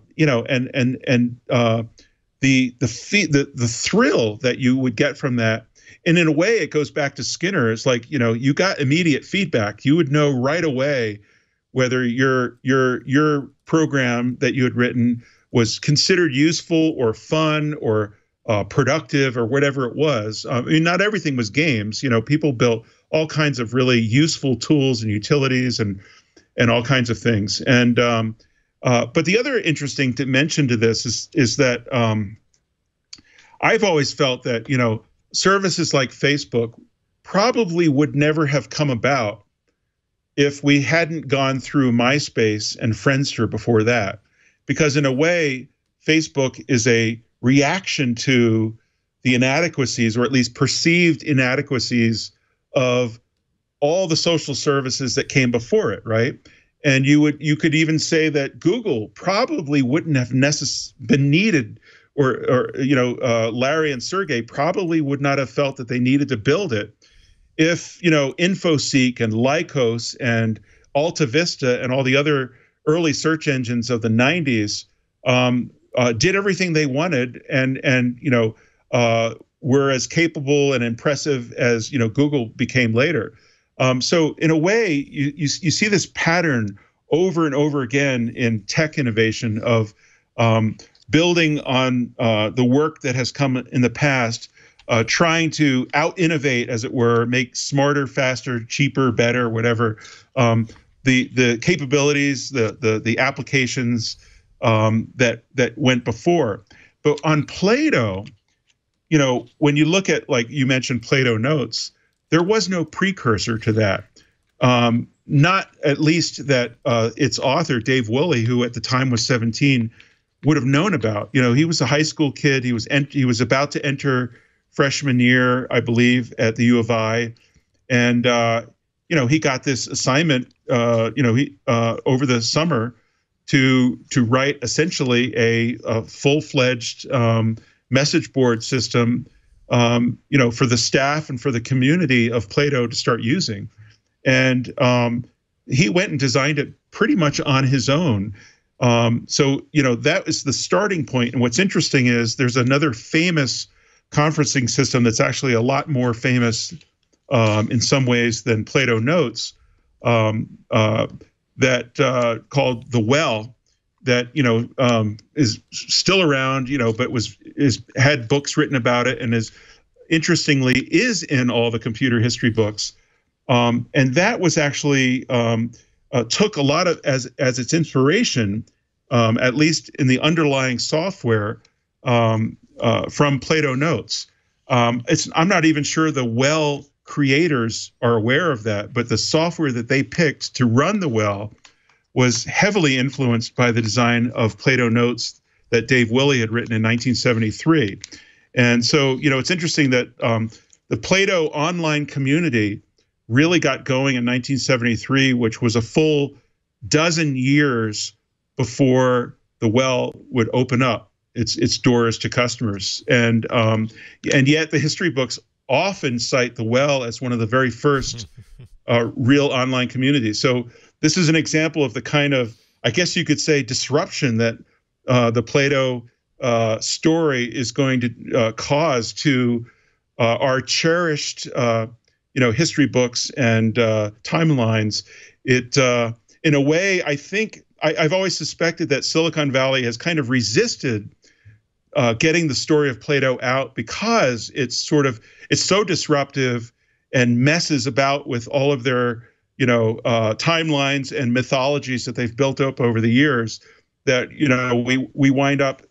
thrill that you would get from that. And in a way, it goes back to Skinner. It's like, you got immediate feedback. You would know right away whether your program that you had written was considered useful or fun or productive or whatever it was. I mean, not everything was games. People built all kinds of really useful tools and utilities and all kinds of things. And but the other interesting to mention to this is that I've always felt that services like Facebook probably would never have come about if we hadn't gone through MySpace and Friendster before that. Because in a way, Facebook is a reaction to the inadequacies, or at least perceived inadequacies, of all the social services that came before it, right? And you could even say that Google probably wouldn't have been needed Larry and Sergey probably would not have felt that they needed to build it if, InfoSeek and Lycos and Alta Vista and all the other early search engines of the 90s did everything they wanted and were as capable and impressive as Google became later. So in a way, you see this pattern over and over again in tech innovation of building on the work that has come in the past, trying to out-innovate, as it were, make smarter, faster, cheaper, better, whatever, the capabilities, the applications that went before. But on Plato, when you look at, like you mentioned, Plato Notes, there was no precursor to that. Not at least that its author, Dave Woolley, who at the time was 17, would have known about. He was a high school kid. He was about to enter freshman year, I believe, at the U of I, and he got this assignment, over the summer to write essentially a full-fledged message board system, for the staff and for the community of Plato to start using. And he went and designed it pretty much on his own. So that is the starting point. And what's interesting is there's another famous conferencing system that's actually a lot more famous in some ways than Plato Notes, that called The Well, that is still around, but had books written about it, and is in all the computer history books. And that was actually took a lot of as its inspiration, at least in the underlying software, from Plato Notes. I'm not even sure the Well creators are aware of that, but the software that they picked to run the Well was heavily influenced by the design of Plato Notes that Dave Woolley had written in 1973. And so, it's interesting that the Plato online community really got going in 1973, which was a full dozen years before the Well would open up its doors to customers. And yet the history books often cite the Well as one of the very first real online communities. So this is an example of the kind of, I guess you could say, disruption that the Plato story is going to cause to our cherished, history books and timelines. It, in a way, I think I've always suspected that Silicon Valley has kind of resisted getting the story of Plato out because it's so disruptive and messes about with all of their timelines and mythologies that they've built up over the years, that we wind up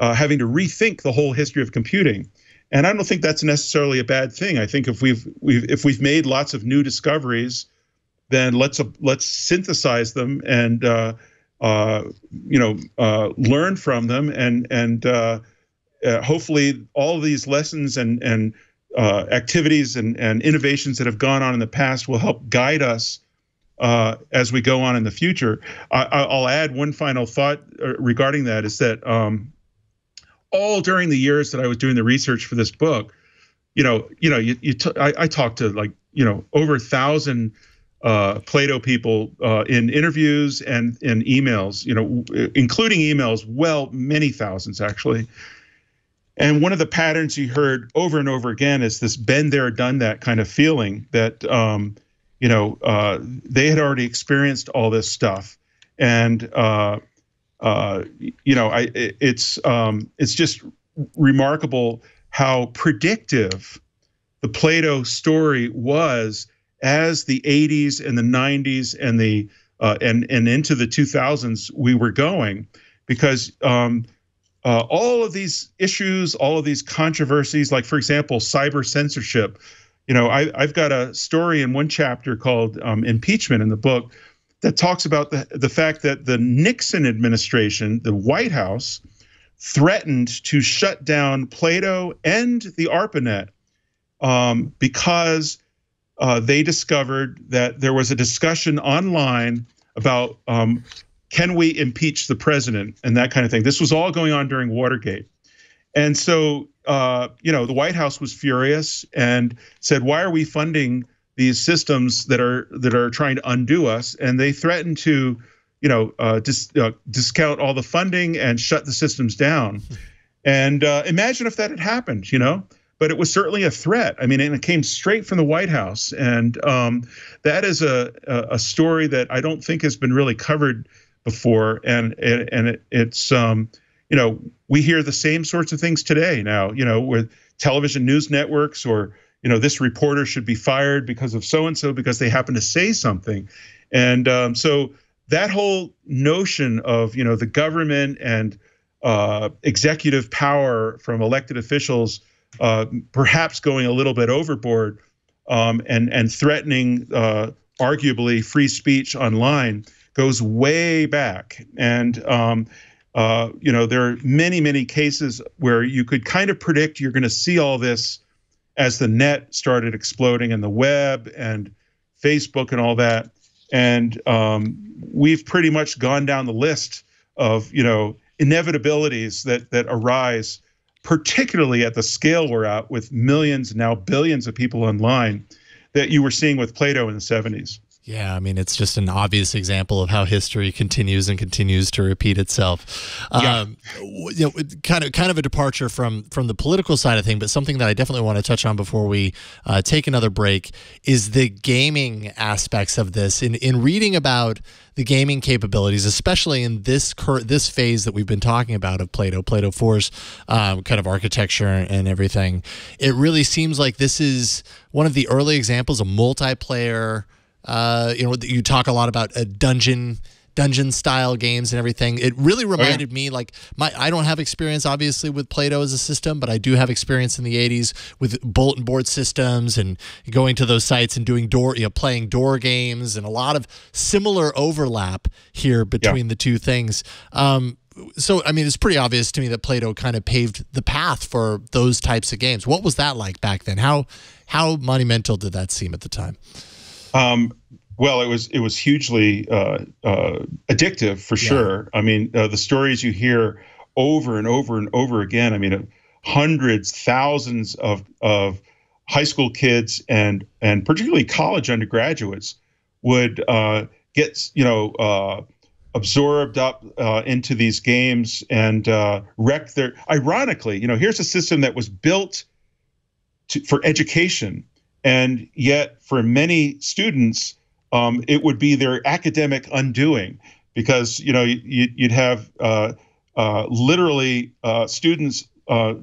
having to rethink the whole history of computing. And I don't think that's necessarily a bad thing. I think if we've made lots of new discoveries, then let's synthesize them and learn from them, and hopefully all of these lessons and activities and innovations that have gone on in the past will help guide us as we go on in the future. I'll add one final thought regarding that, is that all during the years that I was doing the research for this book, I talked to over 1,000 Plato people in interviews and in emails, including emails, many thousands actually. And one of the patterns you heard over and over again is this been there, done that kind of feeling that, they had already experienced all this stuff. And, it's just remarkable how predictive the Plato story was as the 80s and the 90s and and into the 2000s we were going, because all of these issues, all of these controversies, like for example, cyber censorship. I've got a story in one chapter called Impeachment in the book that talks about the fact that the Nixon administration, the White House, threatened to shut down Plato and the ARPANET because they discovered that there was a discussion online about can we impeach the president and that kind of thing. This was all going on during Watergate. And so, the White House was furious and said, "Why are we funding these systems that are trying to undo us?" And they threatened to, discount all the funding and shut the systems down. And imagine if that had happened, But it was certainly a threat. I mean, and it came straight from the White House, and that is a story that I don't think has been really covered before. And it's we hear the same sorts of things today now, with television news networks, or this reporter should be fired because of so and so because they happen to say something, and so that whole notion of the government and executive power from elected officials perhaps going a little bit overboard and threatening arguably free speech online goes way back. And there are many cases where you could kind of predict you're going to see all this as the net started exploding and the web and Facebook and all that. And we've pretty much gone down the list of inevitabilities that arise, particularly at the scale we're at with millions, now billions of people online, that you were seeing with Plato in the 70s. Yeah, I mean, it's just an obvious example of how history continues to repeat itself. Kind of a departure from the political side of things, but something that I definitely want to touch on before we take another break is the gaming aspects of this. In reading about the gaming capabilities, especially in this phase that we've been talking about of Plato 4's kind of architecture and everything, it really seems like this is one of the early examples of multiplayer. You talk a lot about dungeon style games and everything. It really reminded me, like, I don't have experience obviously with Plato as a system, but I do have experience in the 80s with bulletin board systems and going to those sites and doing playing door games, and a lot of similar overlap here between the two things. So, I mean, it's pretty obvious to me that Plato kind of paved the path for those types of games. What was that like back then? How monumental did that seem at the time? Well, it was hugely addictive for sure. I mean, the stories you hear over and over and over again. I mean, hundreds, thousands of high school kids and particularly college undergraduates would get absorbed up into these games and wreck their. Ironically, here's a system that was built for education. And yet, for many students, it would be their academic undoing, because you'd have literally students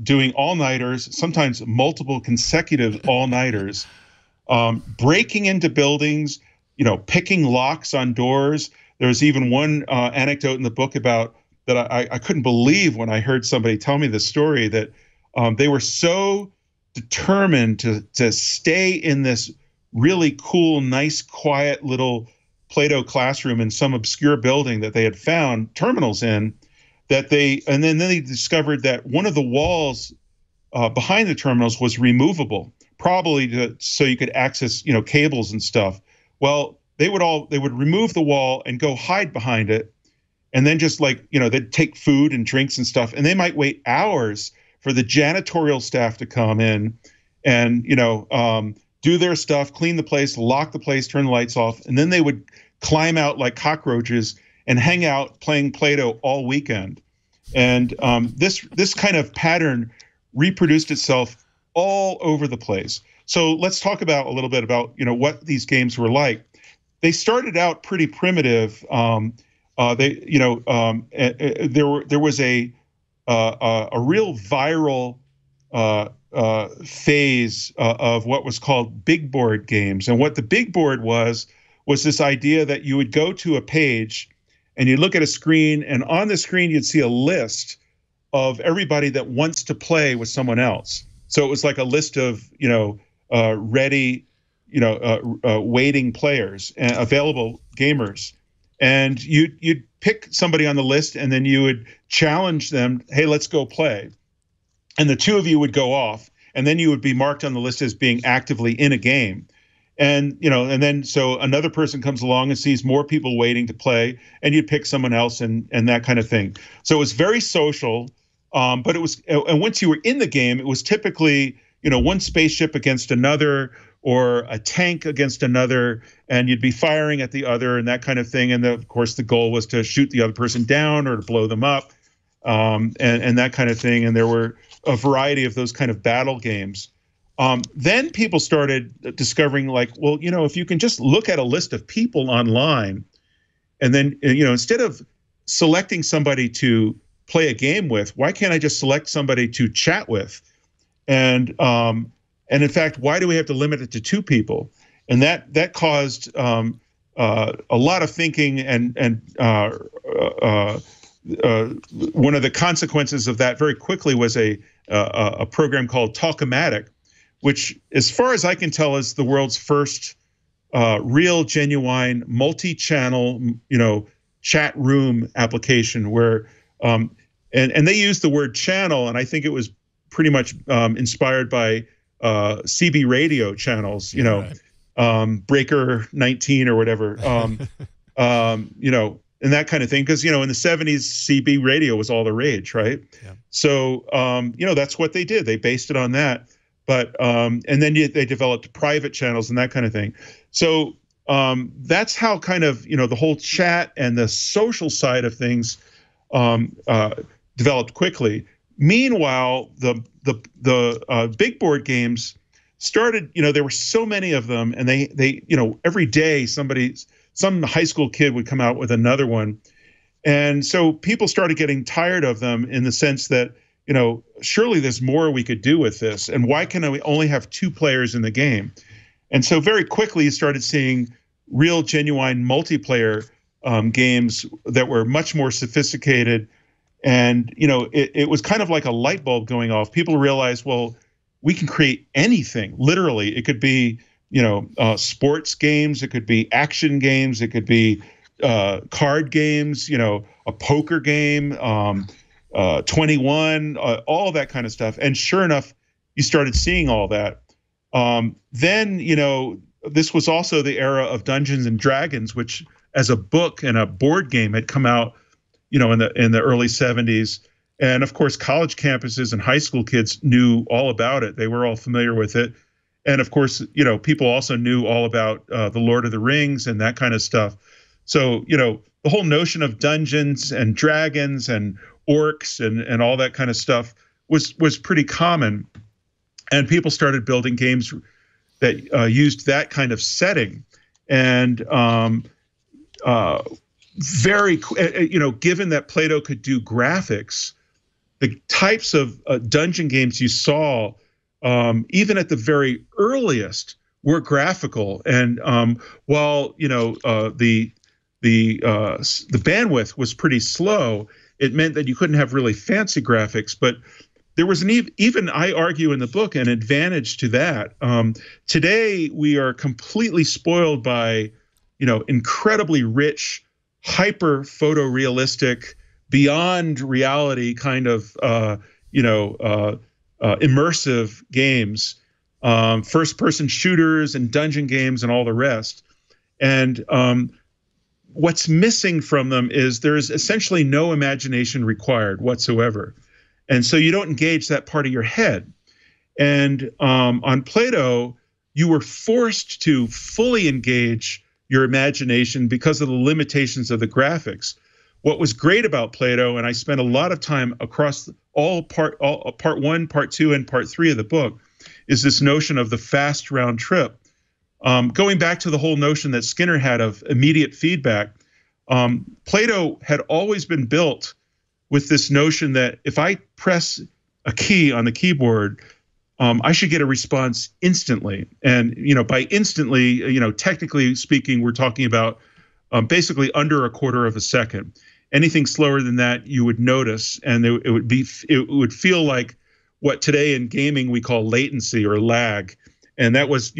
doing all-nighters, sometimes multiple consecutive all-nighters, breaking into buildings, picking locks on doors. There's even one anecdote in the book about that I couldn't believe when I heard somebody tell me this story, that they were so determined to stay in this really cool, nice, quiet little Plato classroom in some obscure building that they had found terminals in, and then they discovered that one of the walls behind the terminals was removable, probably so you could access cables and stuff. Well, they would remove the wall and go hide behind it, and then just they'd take food and drinks and stuff, and they might wait hours for the janitorial staff to come in and, do their stuff, clean the place, lock the place, turn the lights off, and then they would climb out like cockroaches and hang out playing Plato all weekend. And this kind of pattern reproduced itself all over the place. So let's talk a little bit about what these games were like. They started out pretty primitive. There was a real viral phase of what was called big board games. And what the big board was this idea that you would go to a page and you'd look at a screen, and on the screen you'd see a list of everybody that wants to play with someone else. So it was like a list of ready, waiting players, available gamers. And you'd pick somebody on the list, and then you would challenge them, hey, let's go play. And the two of you would go off, and then you would be marked on the list as being actively in a game. And, and then so another person comes along and sees more people waiting to play, and you'd pick someone else and that kind of thing. So it was very social. But it was, and once you were in the game, it was typically, one spaceship against another, or a tank against another, and you'd be firing at the other and that kind of thing. And of course, the goal was to shoot the other person down or to blow them up, and that kind of thing. And there were a variety of those kind of battle games. Then people started discovering, like, well, if you can just look at a list of people online, and then, instead of selecting somebody to play a game with, why can't I just select somebody to chat with? And in fact, why do we have to limit it to 2 people? And that caused a lot of thinking, and one of the consequences of that very quickly was a program called Talkomatic, which, as far as I can tell, is the world's first real, genuine, multi-channel, chat room application where, and they used the word channel, and I think it was pretty much inspired by CB radio channels, Breaker 19 or whatever, and that kind of thing. Because, in the 70s, CB radio was all the rage, right? Yeah. So, that's what they did. They based it on that. But, and then they developed private channels and that kind of thing. So that's how kind of, the whole chat and the social side of things developed quickly. Meanwhile, the big board games started, there were so many of them, and they every day some high school kid would come out with another one. And so people started getting tired of them, in the sense that, surely there's more we could do with this. And why can we only have 2 players in the game? And so very quickly you started seeing real, genuine multiplayer games that were much more sophisticated. And, it was kind of like a light bulb going off. People realized, well, we can create anything, literally. It could be, sports games. It could be action games. It could be card games, a poker game, 21, all that kind of stuff. And sure enough, you started seeing all that. Then, this was also the era of Dungeons and Dragons, which, as a book and a board game, had come out, in the early 70s. And of course, college campuses and high school kids knew all about it. They were all familiar with it. And of course, people also knew all about the Lord of the Rings and that kind of stuff. So, the whole notion of Dungeons and Dragons and orcs and all that kind of stuff was pretty common. And people started building games that used that kind of setting. And given that Plato could do graphics, the types of dungeon games you saw, even at the very earliest, were graphical. And while the bandwidth was pretty slow, it meant that you couldn't have really fancy graphics. But there was even, I argue in the book, an advantage to that. Today we are completely spoiled by incredibly rich, hyper photorealistic, beyond reality kind of immersive games, first person shooters and dungeon games and all the rest. And what's missing from them is there is essentially no imagination required whatsoever. And so you don't engage that part of your head. And on Plato, you were forced to fully engage your imagination because of the limitations of the graphics. What was great about Plato, and I spent a lot of time across all part 1, part 2, and part 3 of the book, is this notion of the fast round trip. Going back to the whole notion that Skinner had of immediate feedback, Plato had always been built with this notion that if I press a key on the keyboard, I should get a response instantly. And, by instantly, technically speaking, we're talking about basically under a quarter of a second. Anything slower than that, you would notice, and it would feel like what today in gaming we call latency or lag. And that was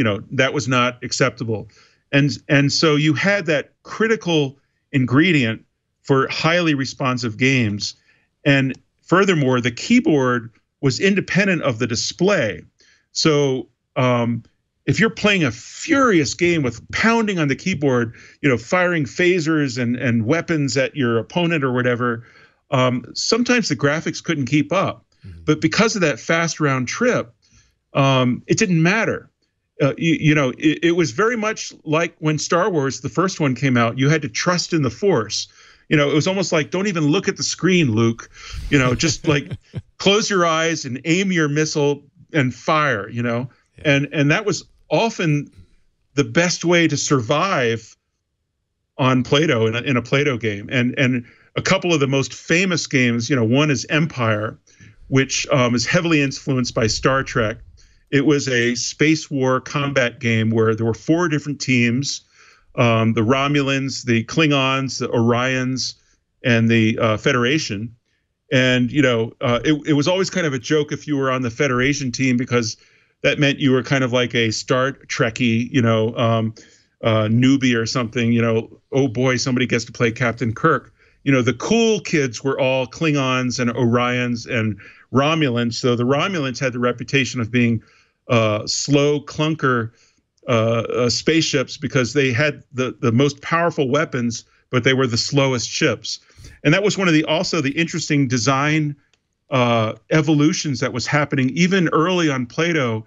not acceptable. And so you had that critical ingredient for highly responsive games. And furthermore, the keyboard was independent of the display. So if you're playing a furious game with pounding on the keyboard, firing phasers and weapons at your opponent or whatever, sometimes the graphics couldn't keep up. But because of that fast round trip, it didn't matter. It was very much like when Star Wars, the first one, came out. You had to trust in the Force. It was almost like, don't even look at the screen, Luke. Just like close your eyes and aim your missile and fire. And that was often the best way to survive on Plato in a Plato game. And a couple of the most famous games, one is Empire, which is heavily influenced by Star Trek. It was a space war combat game where there were 4 different teams, the Romulans, the Klingons, the Orions, and the Federation. And, it was always kind of a joke if you were on the Federation team, because that meant you were kind of like a Star Trekkie, newbie or something, oh boy, somebody gets to play Captain Kirk. The cool kids were all Klingons and Orions and Romulans. So the Romulans had the reputation of being slow clunker spaceships because they had the most powerful weapons, but they were the slowest ships. And that was one of the interesting design evolutions that was happening even early on Plato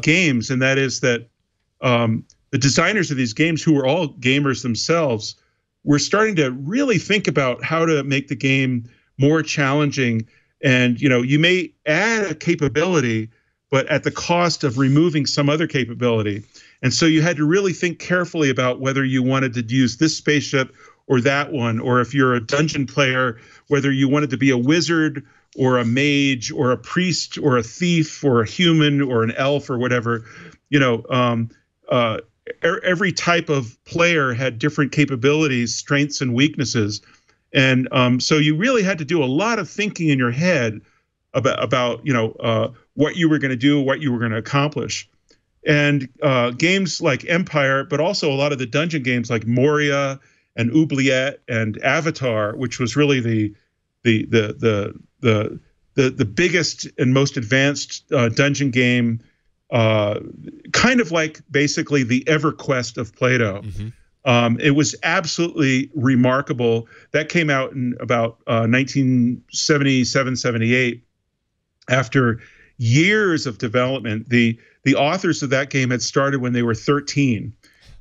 games. And that is that the designers of these games, who were all gamers themselves, were starting to really think about how to make the game more challenging. And, you may add a capability, but at the cost of removing some other capability. And so you had to really think carefully about whether you wanted to use this spaceship or that one, or if you're a dungeon player, whether you wanted to be a wizard or a mage or a priest or a thief or a human or an elf or whatever. Every type of player had different capabilities, strengths, and weaknesses. And so you really had to do a lot of thinking in your head about what you were going to do, what you were going to accomplish. And games like Empire, but also a lot of the dungeon games like Moria and Oubliette and Avatar, which was really the biggest and most advanced dungeon game, kind of like basically the EverQuest of Plato. It was absolutely remarkable. That came out in about 1977, 78. After years of development, the authors of that game had started when they were 13.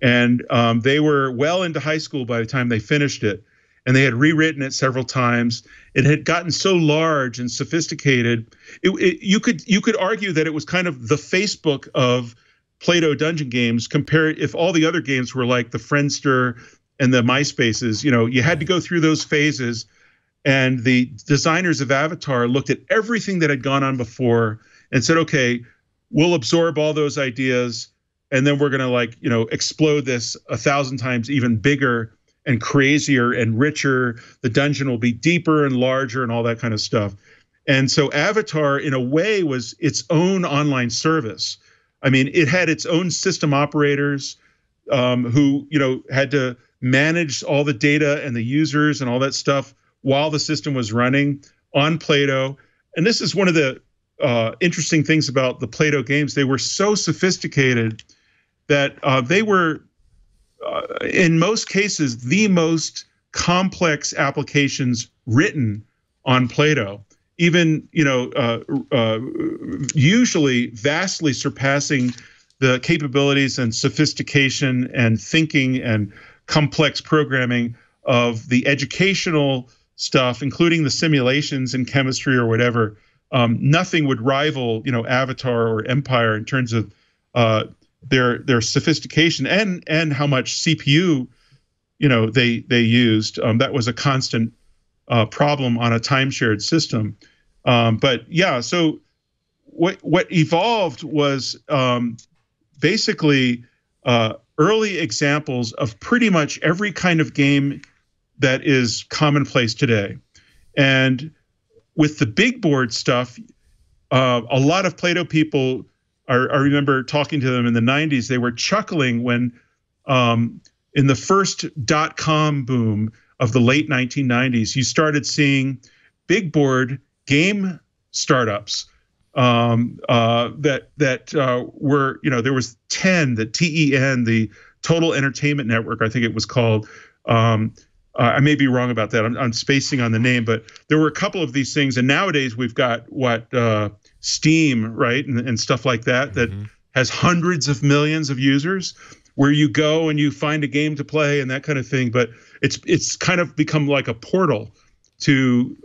And they were well into high school by the time they finished it. And they had rewritten it several times. It had gotten so large and sophisticated. You could argue that it was kind of the Facebook of Plato dungeon games, compared if all the other games were like the Friendster and the MySpaces. You had to go through those phases. And the designers of Avatar looked at everything that had gone on before and said, okay, we'll absorb all those ideas, and then we're going to explode this 1,000 times even bigger and crazier and richer. The dungeon will be deeper and larger and all that kind of stuff. And so Avatar, in a way, was its own online service. I mean, it had its own system operators who, had to manage all the data and the users and all that stuff while the system was running on Plato. And this is one of the interesting things about the Plato games. They were so sophisticated that they were, in most cases, the most complex applications written on Plato, even, usually vastly surpassing the capabilities and sophistication and thinking and complex programming of the educational stuff, including the simulations in chemistry or whatever. Nothing would rival, Avatar or Empire in terms of their sophistication and how much CPU, they used. That was a constant problem on a time-shared system. But yeah, so what evolved was basically early examples of pretty much every kind of game that is commonplace today. And with the big board stuff, a lot of Plato people, I remember talking to them in the 90s, they were chuckling when in the first .com boom of the late 1990s, you started seeing big board game startups that were, there was 10, the TEN, the Total Entertainment Network, I think it was called. I may be wrong about that. I'm spacing on the name, but there were a couple of these things. And nowadays we've got Steam, right, and stuff like that that has hundreds of millions of users, where you go and you find a game to play and that kind of thing. But it's kind of become like a portal to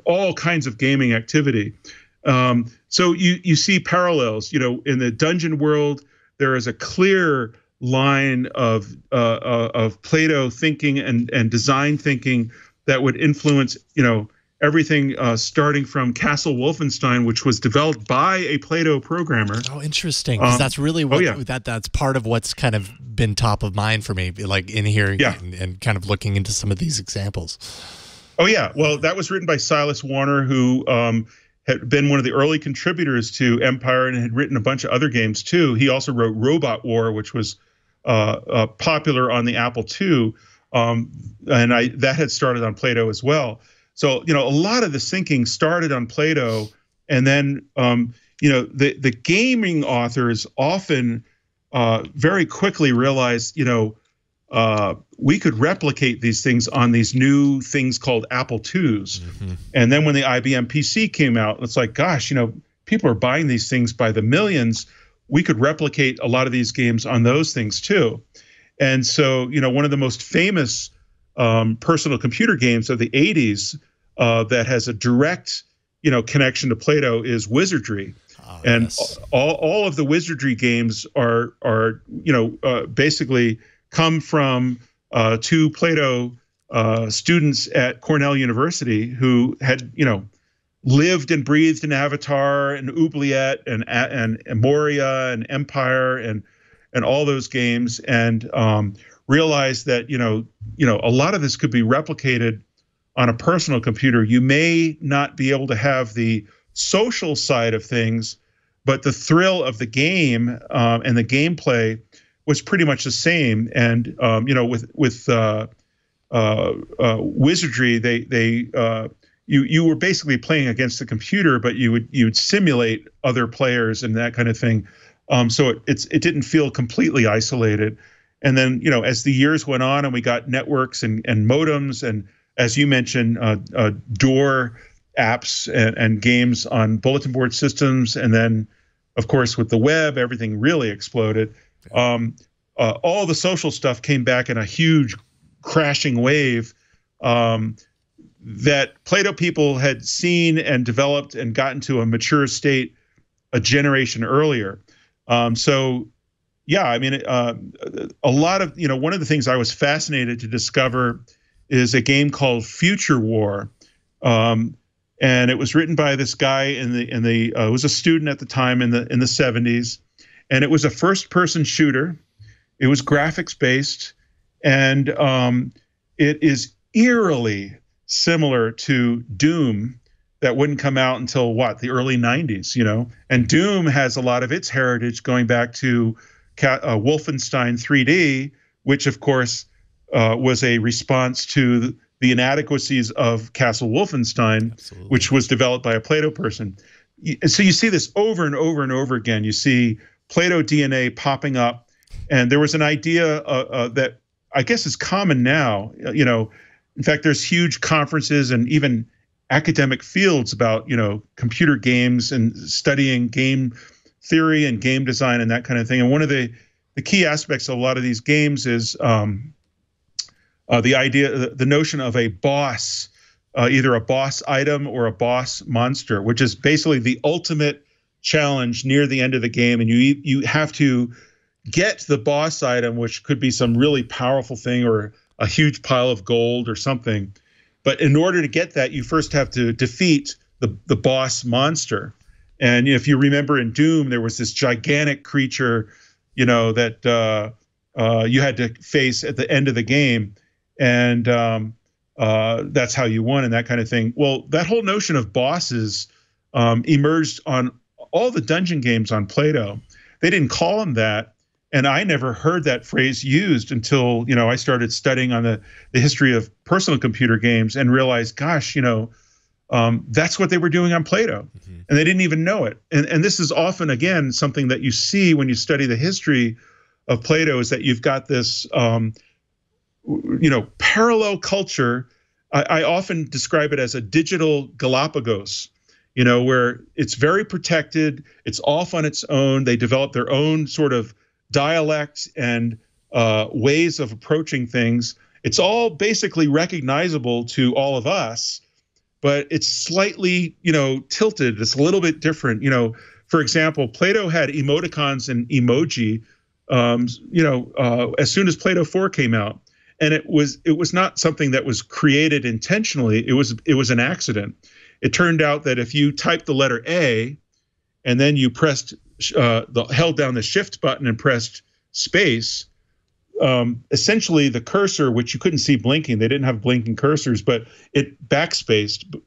all kinds of gaming activity. So you see parallels. In the dungeon world, there is a clear line of Plato thinking and design thinking that would influence everything, starting from Castle Wolfenstein, which was developed by a Plato programmer. Oh, interesting. Because that's really what that's part of what's kind of been top of mind for me, like in here and kind of looking into some of these examples. Oh yeah, well, that was written by Silas Warner, who had been one of the early contributors to Empire and had written a bunch of other games too. He also wrote Robot War, which was popular on the Apple II, and that had started on Plato as well. So a lot of this thinking started on Plato, and then the gaming authors often very quickly realized we could replicate these things on these new things called Apple IIs. And then when the IBM PC came out, it's like, gosh, people are buying these things by the millions. We could replicate a lot of these games on those things too. And so, one of the most famous personal computer games of the 80s that has a direct, connection to Plato is Wizardry. Oh, and yes. all of the Wizardry games are basically come from two Plato students at Cornell University who had, lived and breathed in Avatar and Oubliette and Moria and Empire and all those games, and realized that a lot of this could be replicated on a personal computer. You may not be able to have the social side of things, but the thrill of the game and the gameplay was pretty much the same. And with Wizardry, you were basically playing against the computer, but you would simulate other players and that kind of thing. So it didn't feel completely isolated. And then as the years went on and we got networks and modems, and as you mentioned, door apps and games on bulletin board systems, and then of course with the web, everything really exploded. All the social stuff came back in a huge crashing wave that Plato people had seen and developed and gotten to a mature state a generation earlier. So yeah, I mean, a lot of, one of the things I was fascinated to discover is a game called Future War. And it was written by this guy it was a student at the time in the 70s. And it was a first-person shooter. It was graphics-based, and it is eerily similar to Doom, that wouldn't come out until the early 90s, And Doom has a lot of its heritage going back to Wolfenstein 3D, which of course was a response to the inadequacies of Castle Wolfenstein, Absolutely. Which was developed by a Plato person. So you see this over and over and over again. You see Plato DNA popping up, and there was an idea that I guess is common now. In fact, there's huge conferences and even academic fields about computer games and studying game theory and game design and that kind of thing. And one of the key aspects of a lot of these games is the idea, the notion of a boss, either a boss item or a boss monster, which is basically the ultimate challenge near the end of the game, and you have to get the boss item, which could be some really powerful thing or a huge pile of gold or something. But in order to get that, you first have to defeat the boss monster. And if you remember in Doom, there was this gigantic creature, that you had to face at the end of the game, and that's how you won and that kind of thing. Well, that whole notion of bosses emerged on all the dungeon games on Plato. They didn't call them that, and I never heard that phrase used until I started studying on the history of personal computer games and realized, gosh, that's what they were doing on Plato, and they didn't even know it. And this is often, again, something that you see when you study the history of Plato, is that you've got this parallel culture. I often describe it as a digital Galapagos, where it's very protected, it's off on its own. They develop their own sort of dialect and ways of approaching things. It's all basically recognizable to all of us, but it's slightly, tilted. It's a little bit different. For example, Plato had emoticons and emoji, as soon as Plato 4 came out. And it was not something that was created intentionally. It was an accident. It turned out that if you typed the letter A, and then you held down the shift button and pressed space, essentially the cursor, which you couldn't see blinking, they didn't have blinking cursors, but it backspaced,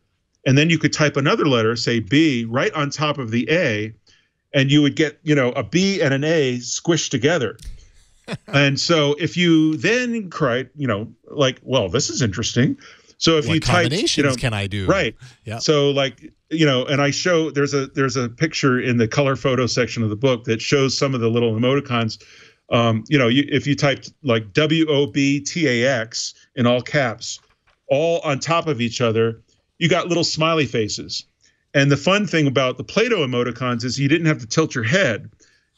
and then you could type another letter, say B, right on top of the A, and you would get a B and an A squished together. And so if you then cried, well, this is interesting. So if what you type, combinations can I do? Right. Yeah. So and I show there's a picture in the color photo section of the book that shows some of the little emoticons. If you typed like WOBTAX in all caps, all on top of each other, you got little smiley faces. And the fun thing about the Plato emoticons is you didn't have to tilt your head.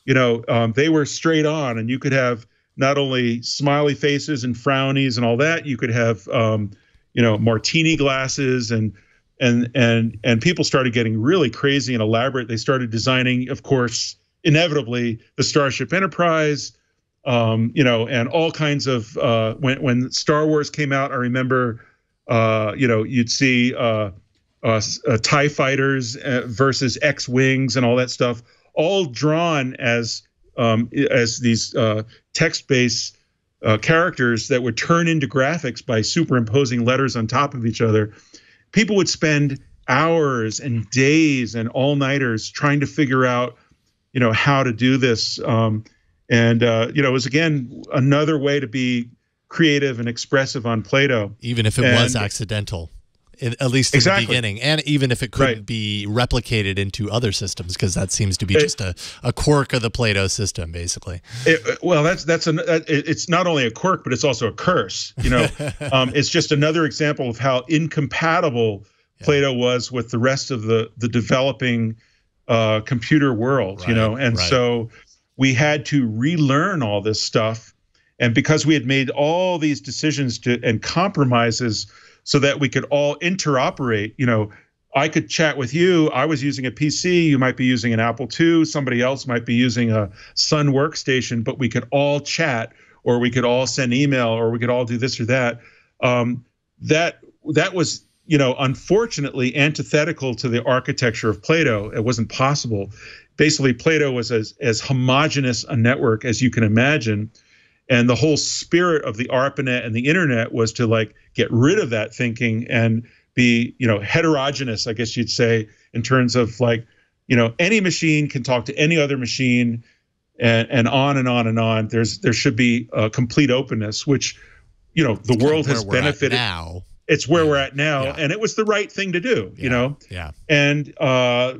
They were straight on, and you could have not only smiley faces and frownies and all that, you could have, martini glasses and people started getting really crazy and elaborate. They started designing, of course, inevitably the Starship Enterprise, and all kinds of, when Star Wars came out, I remember, you'd see TIE fighters versus X-Wings and all that stuff, all drawn as these text-based characters that would turn into graphics by superimposing letters on top of each other. People would spend hours and days and all-nighters trying to figure out, how to do this. It was, again, another way to be creative and expressive on Plato. Even if it was accidental. At least in the beginning, and even if it couldn't be replicated into other systems, because that seems to be just a quirk of the Plato system, basically. It's not only a quirk, but it's also a curse. It's just another example of how incompatible Plato was with the rest of the developing computer world. So we had to relearn all this stuff, and because we had made all these decisions and compromises so that we could all interoperate. I could chat with you. I was using a PC. You might be using an Apple II. Somebody else might be using a Sun workstation, but we could all chat, or we could all send email, or we could all do this or that. That was, unfortunately antithetical to the architecture of Plato. It wasn't possible. Basically, Plato was as homogeneous a network as you can imagine. And the whole spirit of the ARPANET and the internet was to get rid of that thinking and be, heterogeneous, I guess you'd say, in terms of any machine can talk to any other machine, and on and on and on. There should be a complete openness, which, the world has benefited. Now. It's where we're at now, and it was the right thing to do, Yeah. And a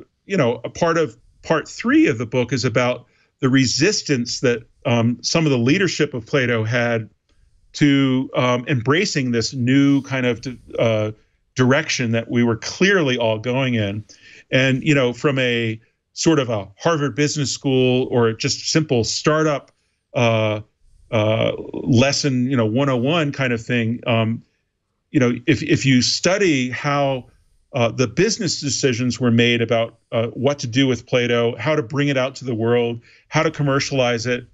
part of part 3 of the book is about the resistance that some of the leadership of Plato had to embracing this new kind of direction that we were clearly all going in. And, from a sort of a Harvard Business School or just simple startup lesson, 101 kind of thing, if you study how the business decisions were made about what to do with Plato, how to bring it out to the world, how to commercialize it,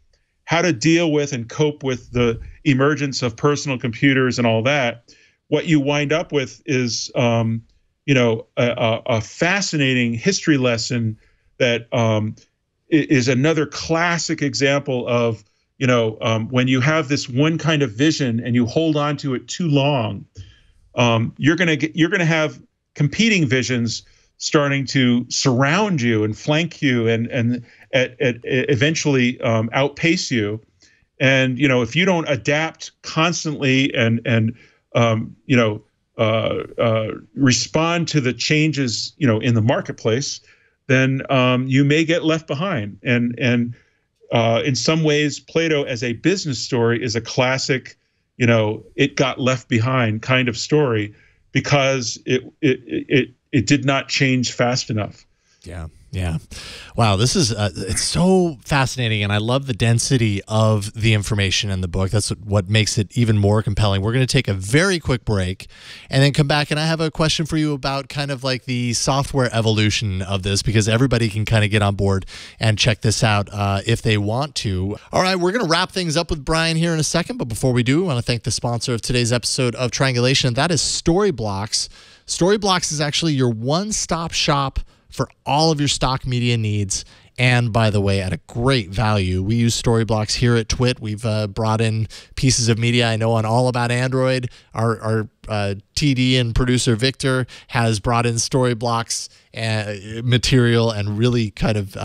how to deal with and cope with the emergence of personal computers and all that, what you wind up with is, a fascinating history lesson that is another classic example of, when you have this one kind of vision and you hold on to it too long, you're gonna have competing visions starting to surround you and flank you and eventually outpace you. And if you don't adapt constantly and respond to the changes in the marketplace, then you may get left behind. And in some ways, Plato as a business story is a classic it got left behind kind of story because it did not change fast enough. Yeah. Yeah. Wow. This is, it's so fascinating. And I love the density of the information in the book. That's what makes it even more compelling. We're going to take a very quick break and then come back. And I have a question for you about kind of like the software evolution of this, because everybody can kind of get on board and check this out if they want to. All right. We're going to wrap things up with Brian here in a second. But before we do, I want to thank the sponsor of today's episode of Triangulation. That is Storyblocks. Storyblocks is actually your one-stop shop for all of your stock media needs. And by the way, at a great value. We use Storyblocks here at Twit. We've brought in pieces of media. I know on All About Android, our TD and producer Victor has brought in Storyblocks material and really kind of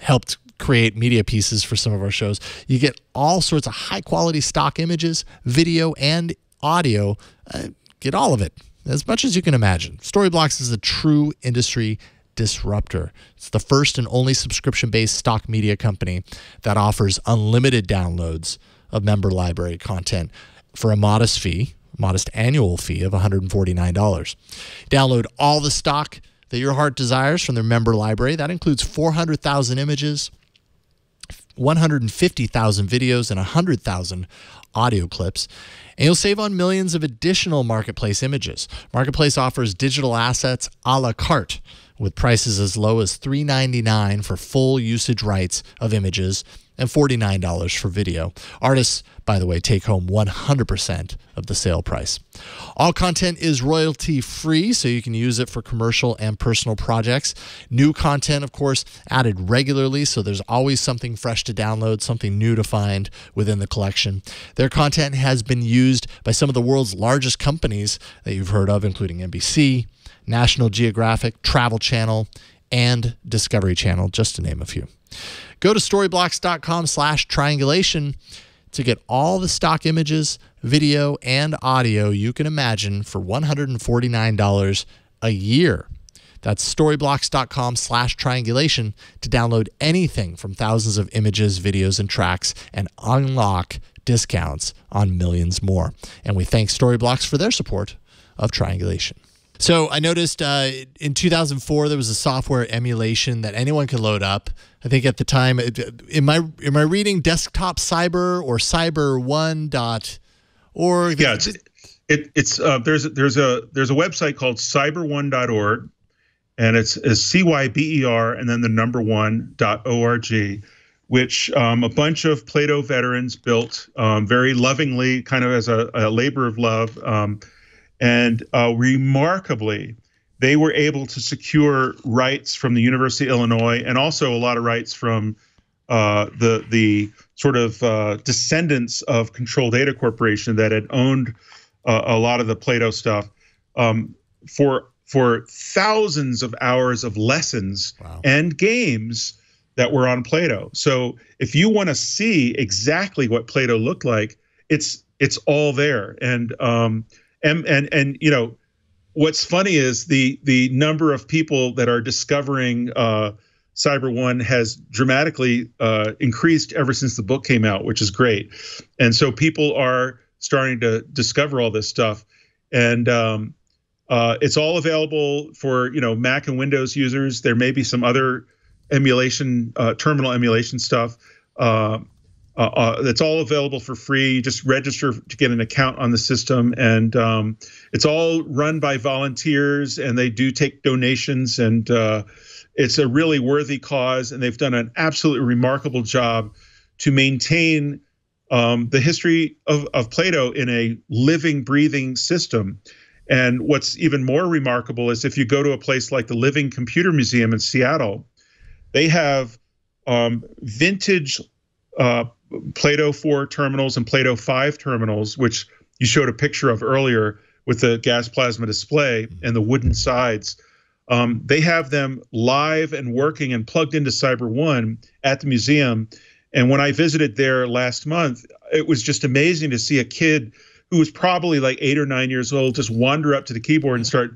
helped create media pieces for some of our shows. You get all sorts of high quality stock images, video, and audio. Get all of it, as much as you can imagine. Storyblocks is a true industry disruptor. It's the first and only subscription-based stock media company that offers unlimited downloads of member library content for a modest annual fee of $149. Download all the stock that your heart desires from their member library. That includes 400,000 images, 150,000 videos, and 100,000 audio clips. And you'll save on millions of additional Marketplace images. Marketplace offers digital assets a la carte, with prices as low as $3.99 for full usage rights of images and $49 for video. Artists, by the way, take home 100% of the sale price. All content is royalty-free, so you can use it for commercial and personal projects. New content, of course, added regularly, so there's always something fresh to download, something new to find within the collection. Their content has been used by some of the world's largest companies that you've heard of, including NBC, National Geographic, Travel Channel, and Discovery Channel, just to name a few. Go to storyblocks.com/triangulation to get all the stock images, video, and audio you can imagine for $149 a year. That's storyblocks.com/triangulation to download anything from thousands of images, videos, and tracks and unlock discounts on millions more. And we thank Storyblocks for their support of Triangulation. So I noticed in 2004 there was a software emulation that anyone could load up. I think at the time, am I reading Desktop Cyber or cyber1.org? Yeah, there's a website called cyber1.org, and it's CYBER and then the number 1.org, which a bunch of Plato veterans built very lovingly, kind of as a labor of love. And remarkably, they were able to secure rights from the University of Illinois and also a lot of rights from the sort of descendants of Control Data Corporation that had owned a lot of the Plato stuff for thousands of hours of lessons and games that were on Plato. So if you want to see exactly what Plato looked like, it's all there. And what's funny is the number of people that are discovering Cyber One has dramatically increased ever since the book came out, which is great. And so people are starting to discover all this stuff, and it's all available for Mac and Windows users. There may be some other emulation, terminal emulation stuff. That's all available for free. You just register to get an account on the system, and it's all run by volunteers, and they do take donations, and it's a really worthy cause, and they've done an absolutely remarkable job to maintain the history of Plato in a living, breathing system. And what's even more remarkable is if you go to a place like the Living Computer Museum in Seattle, they have vintage Plato 4 terminals and Plato 5 terminals, which you showed a picture of earlier with the gas plasma display and the wooden sides. They have them live and working and plugged into Cyber One at the museum. And when I visited there last month, it was just amazing to see a kid who was probably like 8 or 9 years old just wander up to the keyboard and start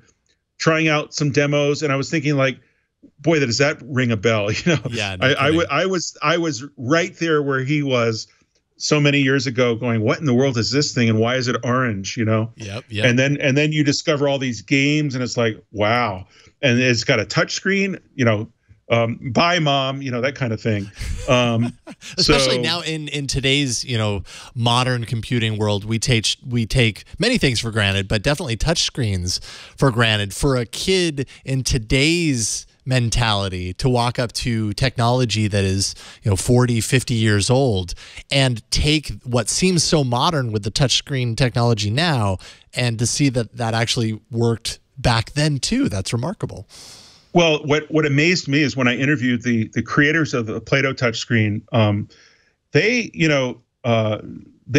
trying out some demos. And I was thinking, like, boy, does that ring a bell? Yeah, I was right there where he was, so many years ago going, what in the world is this thing and why is it orange, Yep. And then you discover all these games and it's like, wow. And it's got a touch screen, bye mom, that kind of thing. Especially now in today's, modern computing world, we take many things for granted, but definitely touch screens for granted. For a kid in today's mentality to walk up to technology that is 40, 50 years old and take what seems so modern with the touchscreen technology now and to see that actually worked back then too, that's remarkable. Well, what amazed me is when I interviewed the creators of the Plato touchscreen, they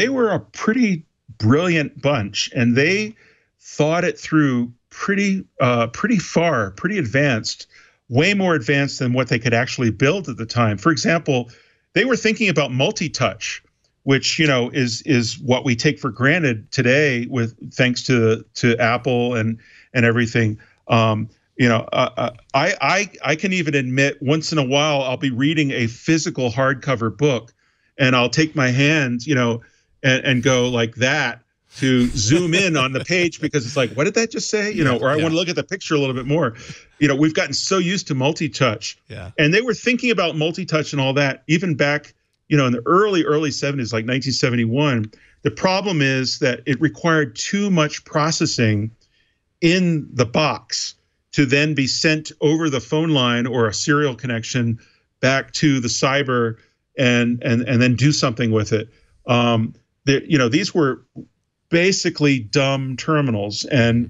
were a pretty brilliant bunch, and they thought it through pretty far, pretty advanced, way more advanced than what they could actually build at the time. For example, they were thinking about multi-touch, which is what we take for granted today with thanks to Apple and everything. I can even admit once in a while I'll be reading a physical hardcover book, and I'll take my hand, and go like that to zoom in on the page because it's like, what did that just say? Or I want to look at the picture a little bit more. We've gotten so used to multi-touch. Yeah. And they were thinking about multi-touch and all that even back, in the early 70s, like 1971. The problem is that it required too much processing in the box to then be sent over the phone line or a serial connection back to the cyber and then do something with it. These were basically dumb terminals, and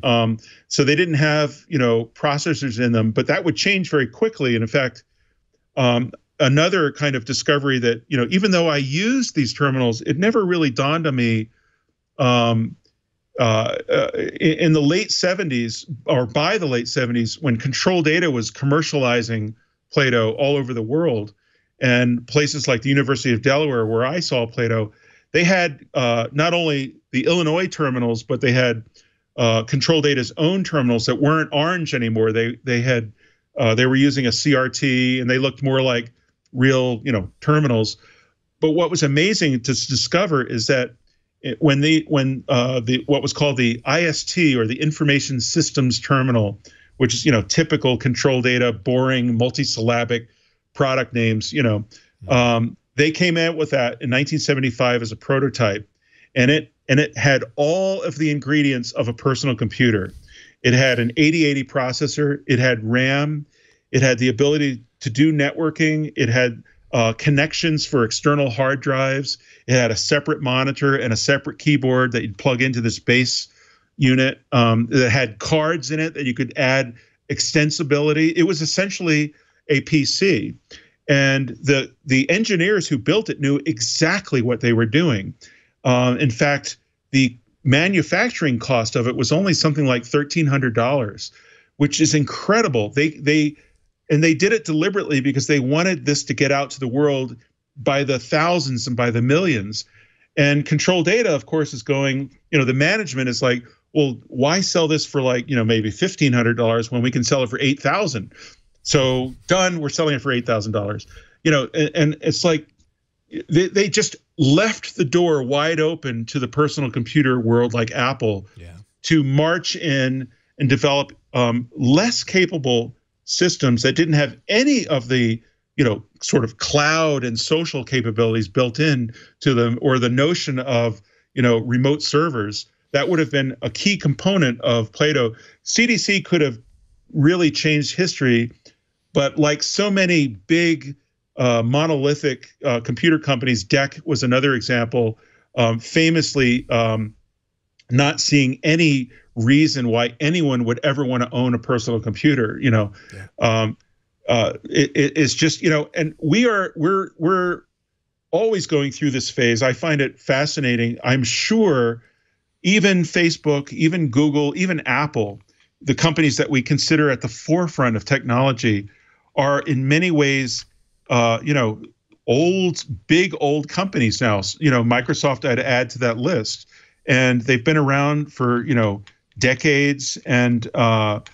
so they didn't have processors in them, but that would change very quickly. And in fact, another kind of discovery that even though I used these terminals, it never really dawned on me in the late 70s or by the late 70s when Control Data was commercializing Plato all over the world, and places like the University of Delaware where I saw Plato, they had not only the Illinois terminals, but they had Control Data's own terminals that weren't orange anymore. They were using a CRT, and they looked more like real terminals. But what was amazing to discover is that when what was called the IST, or the Information Systems Terminal, which is typical Control Data, boring multisyllabic product names, they came out with that in 1975 as a prototype, and it had all of the ingredients of a personal computer. It had an 8080 processor, it had RAM, it had the ability to do networking, it had connections for external hard drives, it had a separate monitor and a separate keyboard that you'd plug into this base unit. That had cards in it that you could add extensibility. It was essentially a PC. And the engineers who built it knew exactly what they were doing. In fact, the manufacturing cost of it was only something like $1,300, which is incredible. They did it deliberately because they wanted this to get out to the world by the thousands and by the millions. And Control Data, of course, is going, the management is like, well, why sell this for like, maybe $1,500 when we can sell it for $8,000? So done, we're selling it for $8,000. And it's like they just left the door wide open to the personal computer world like Apple to march in and develop less capable systems that didn't have any of the sort of cloud and social capabilities built in to them, or the notion of remote servers. That would have been a key component of Plato. CDC could have really changed history, but like so many big monolithic computer companies, DEC was another example, famously not seeing any reason why anyone would ever want to own a personal computer. It's just, and we're always going through this phase. I find it fascinating. I'm sure even Facebook, even Google, even Apple, the companies that we consider at the forefront of technology, are in many ways, big old companies now. Microsoft I'd add to that list, and they've been around for decades. And at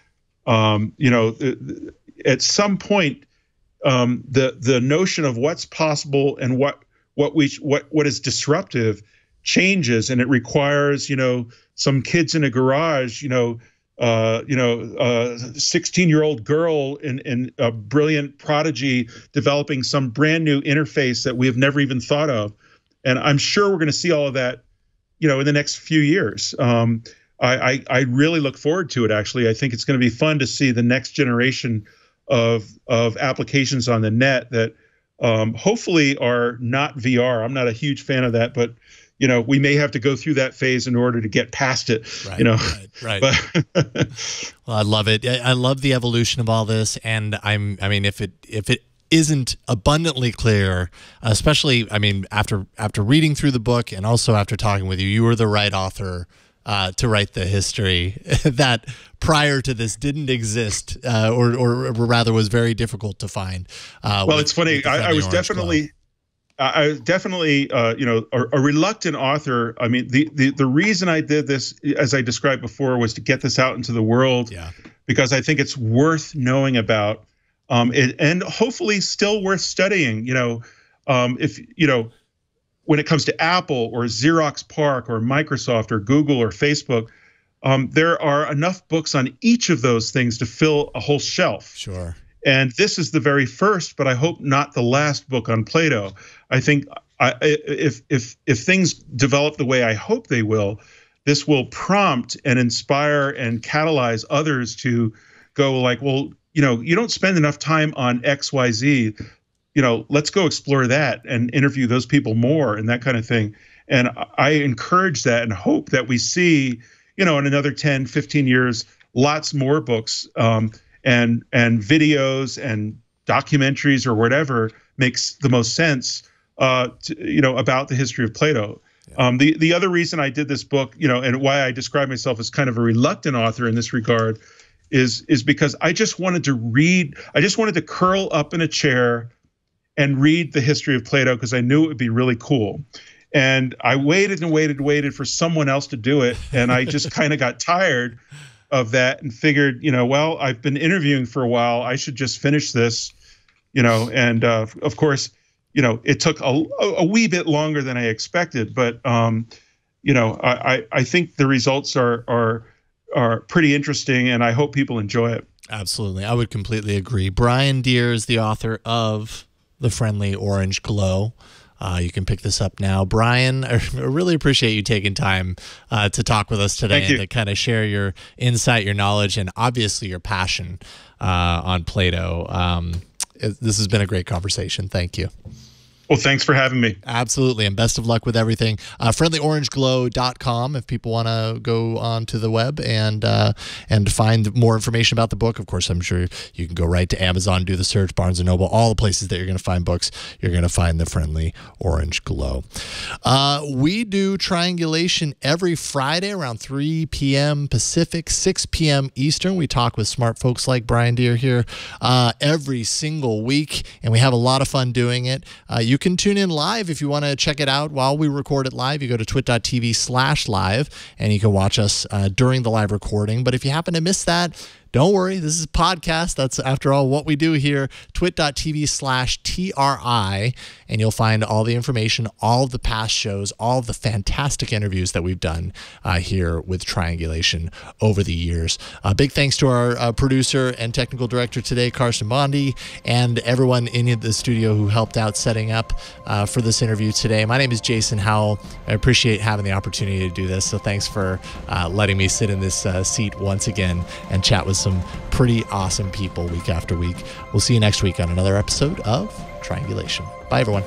some point, the notion of what's possible and what what is disruptive changes, and it requires, some kids in a garage, 16-year-old girl in a brilliant prodigy developing some brand new interface that we have never even thought of. And I'm sure we're going to see all of that, in the next few years. I really look forward to it, actually. I think it's going to be fun to see the next generation of applications on the net that hopefully are not VR. I'm not a huge fan of that, but we may have to go through that phase in order to get past it. Right. But Well, I love it. I love the evolution of all this, and if it isn't abundantly clear, especially, after reading through the book and also after talking with you, you were the right author to write the history that prior to this didn't exist, or rather was very difficult to find. Well, it's funny. I was definitely a reluctant author. I mean, the reason I did this, as I described before, was to get this out into the world. Yeah. Because I think it's worth knowing about, and hopefully still worth studying. If when it comes to Apple or Xerox PARC or Microsoft or Google or Facebook, there are enough books on each of those things to fill a whole shelf. Sure. And this is the very first, but I hope not the last book on Plato. I think if things develop the way I hope they will, this will prompt and inspire and catalyze others to go like, well, you don't spend enough time on X, Y, Z. Let's go explore that and interview those people more and that kind of thing. And I encourage that and hope that we see, in another 10, 15 years, lots more books and videos and documentaries or whatever makes the most sense, about the history of Plato. Yeah. The other reason I did this book, and why I describe myself as kind of a reluctant author in this regard is because I just wanted to curl up in a chair and read the history of Plato because I knew it would be really cool. And I waited and waited for someone else to do it. And I just kind of got tired of that and figured, well, I've been interviewing for a while. I should just finish this, and of course, it took a wee bit longer than I expected. But, I think the results are pretty interesting, and I hope people enjoy it. Absolutely. I would completely agree. Brian Deere is the author of The Friendly Orange Glow. You can pick this up now. Brian, I really appreciate you taking time to talk with us today and to kind of share your insight, your knowledge, and obviously your passion on Plato. This has been a great conversation. Thank you. Well, thanks for having me. Absolutely, and best of luck with everything. FriendlyOrangeGlow.com if people want to go onto the web and find more information about the book. Of course, I'm sure you can go right to Amazon, do the search, Barnes & Noble, all the places that you're going to find books. You're going to find The Friendly Orange Glow. We do Triangulation every Friday around 3 p.m. Pacific, 6 p.m. Eastern. We talk with smart folks like Brian Deere here every single week, and we have a lot of fun doing it. You can tune in live if you want to check it out while we record it live. You go to twit.tv/live and you can watch us during the live recording. But if you happen to miss that, don't worry, this is a podcast. That's, after all, what we do here. twit.tv/TRI, and you'll find all the information, all of the past shows, all of the fantastic interviews that we've done here with Triangulation over the years. Big thanks to our producer and technical director today, Carson Bondi, and everyone in the studio who helped out setting up for this interview today. My name is Jason Howell. I appreciate having the opportunity to do this, so thanks for letting me sit in this seat once again and chat with some pretty awesome people week after week. We'll see you next week on another episode of Triangulation. Bye, everyone.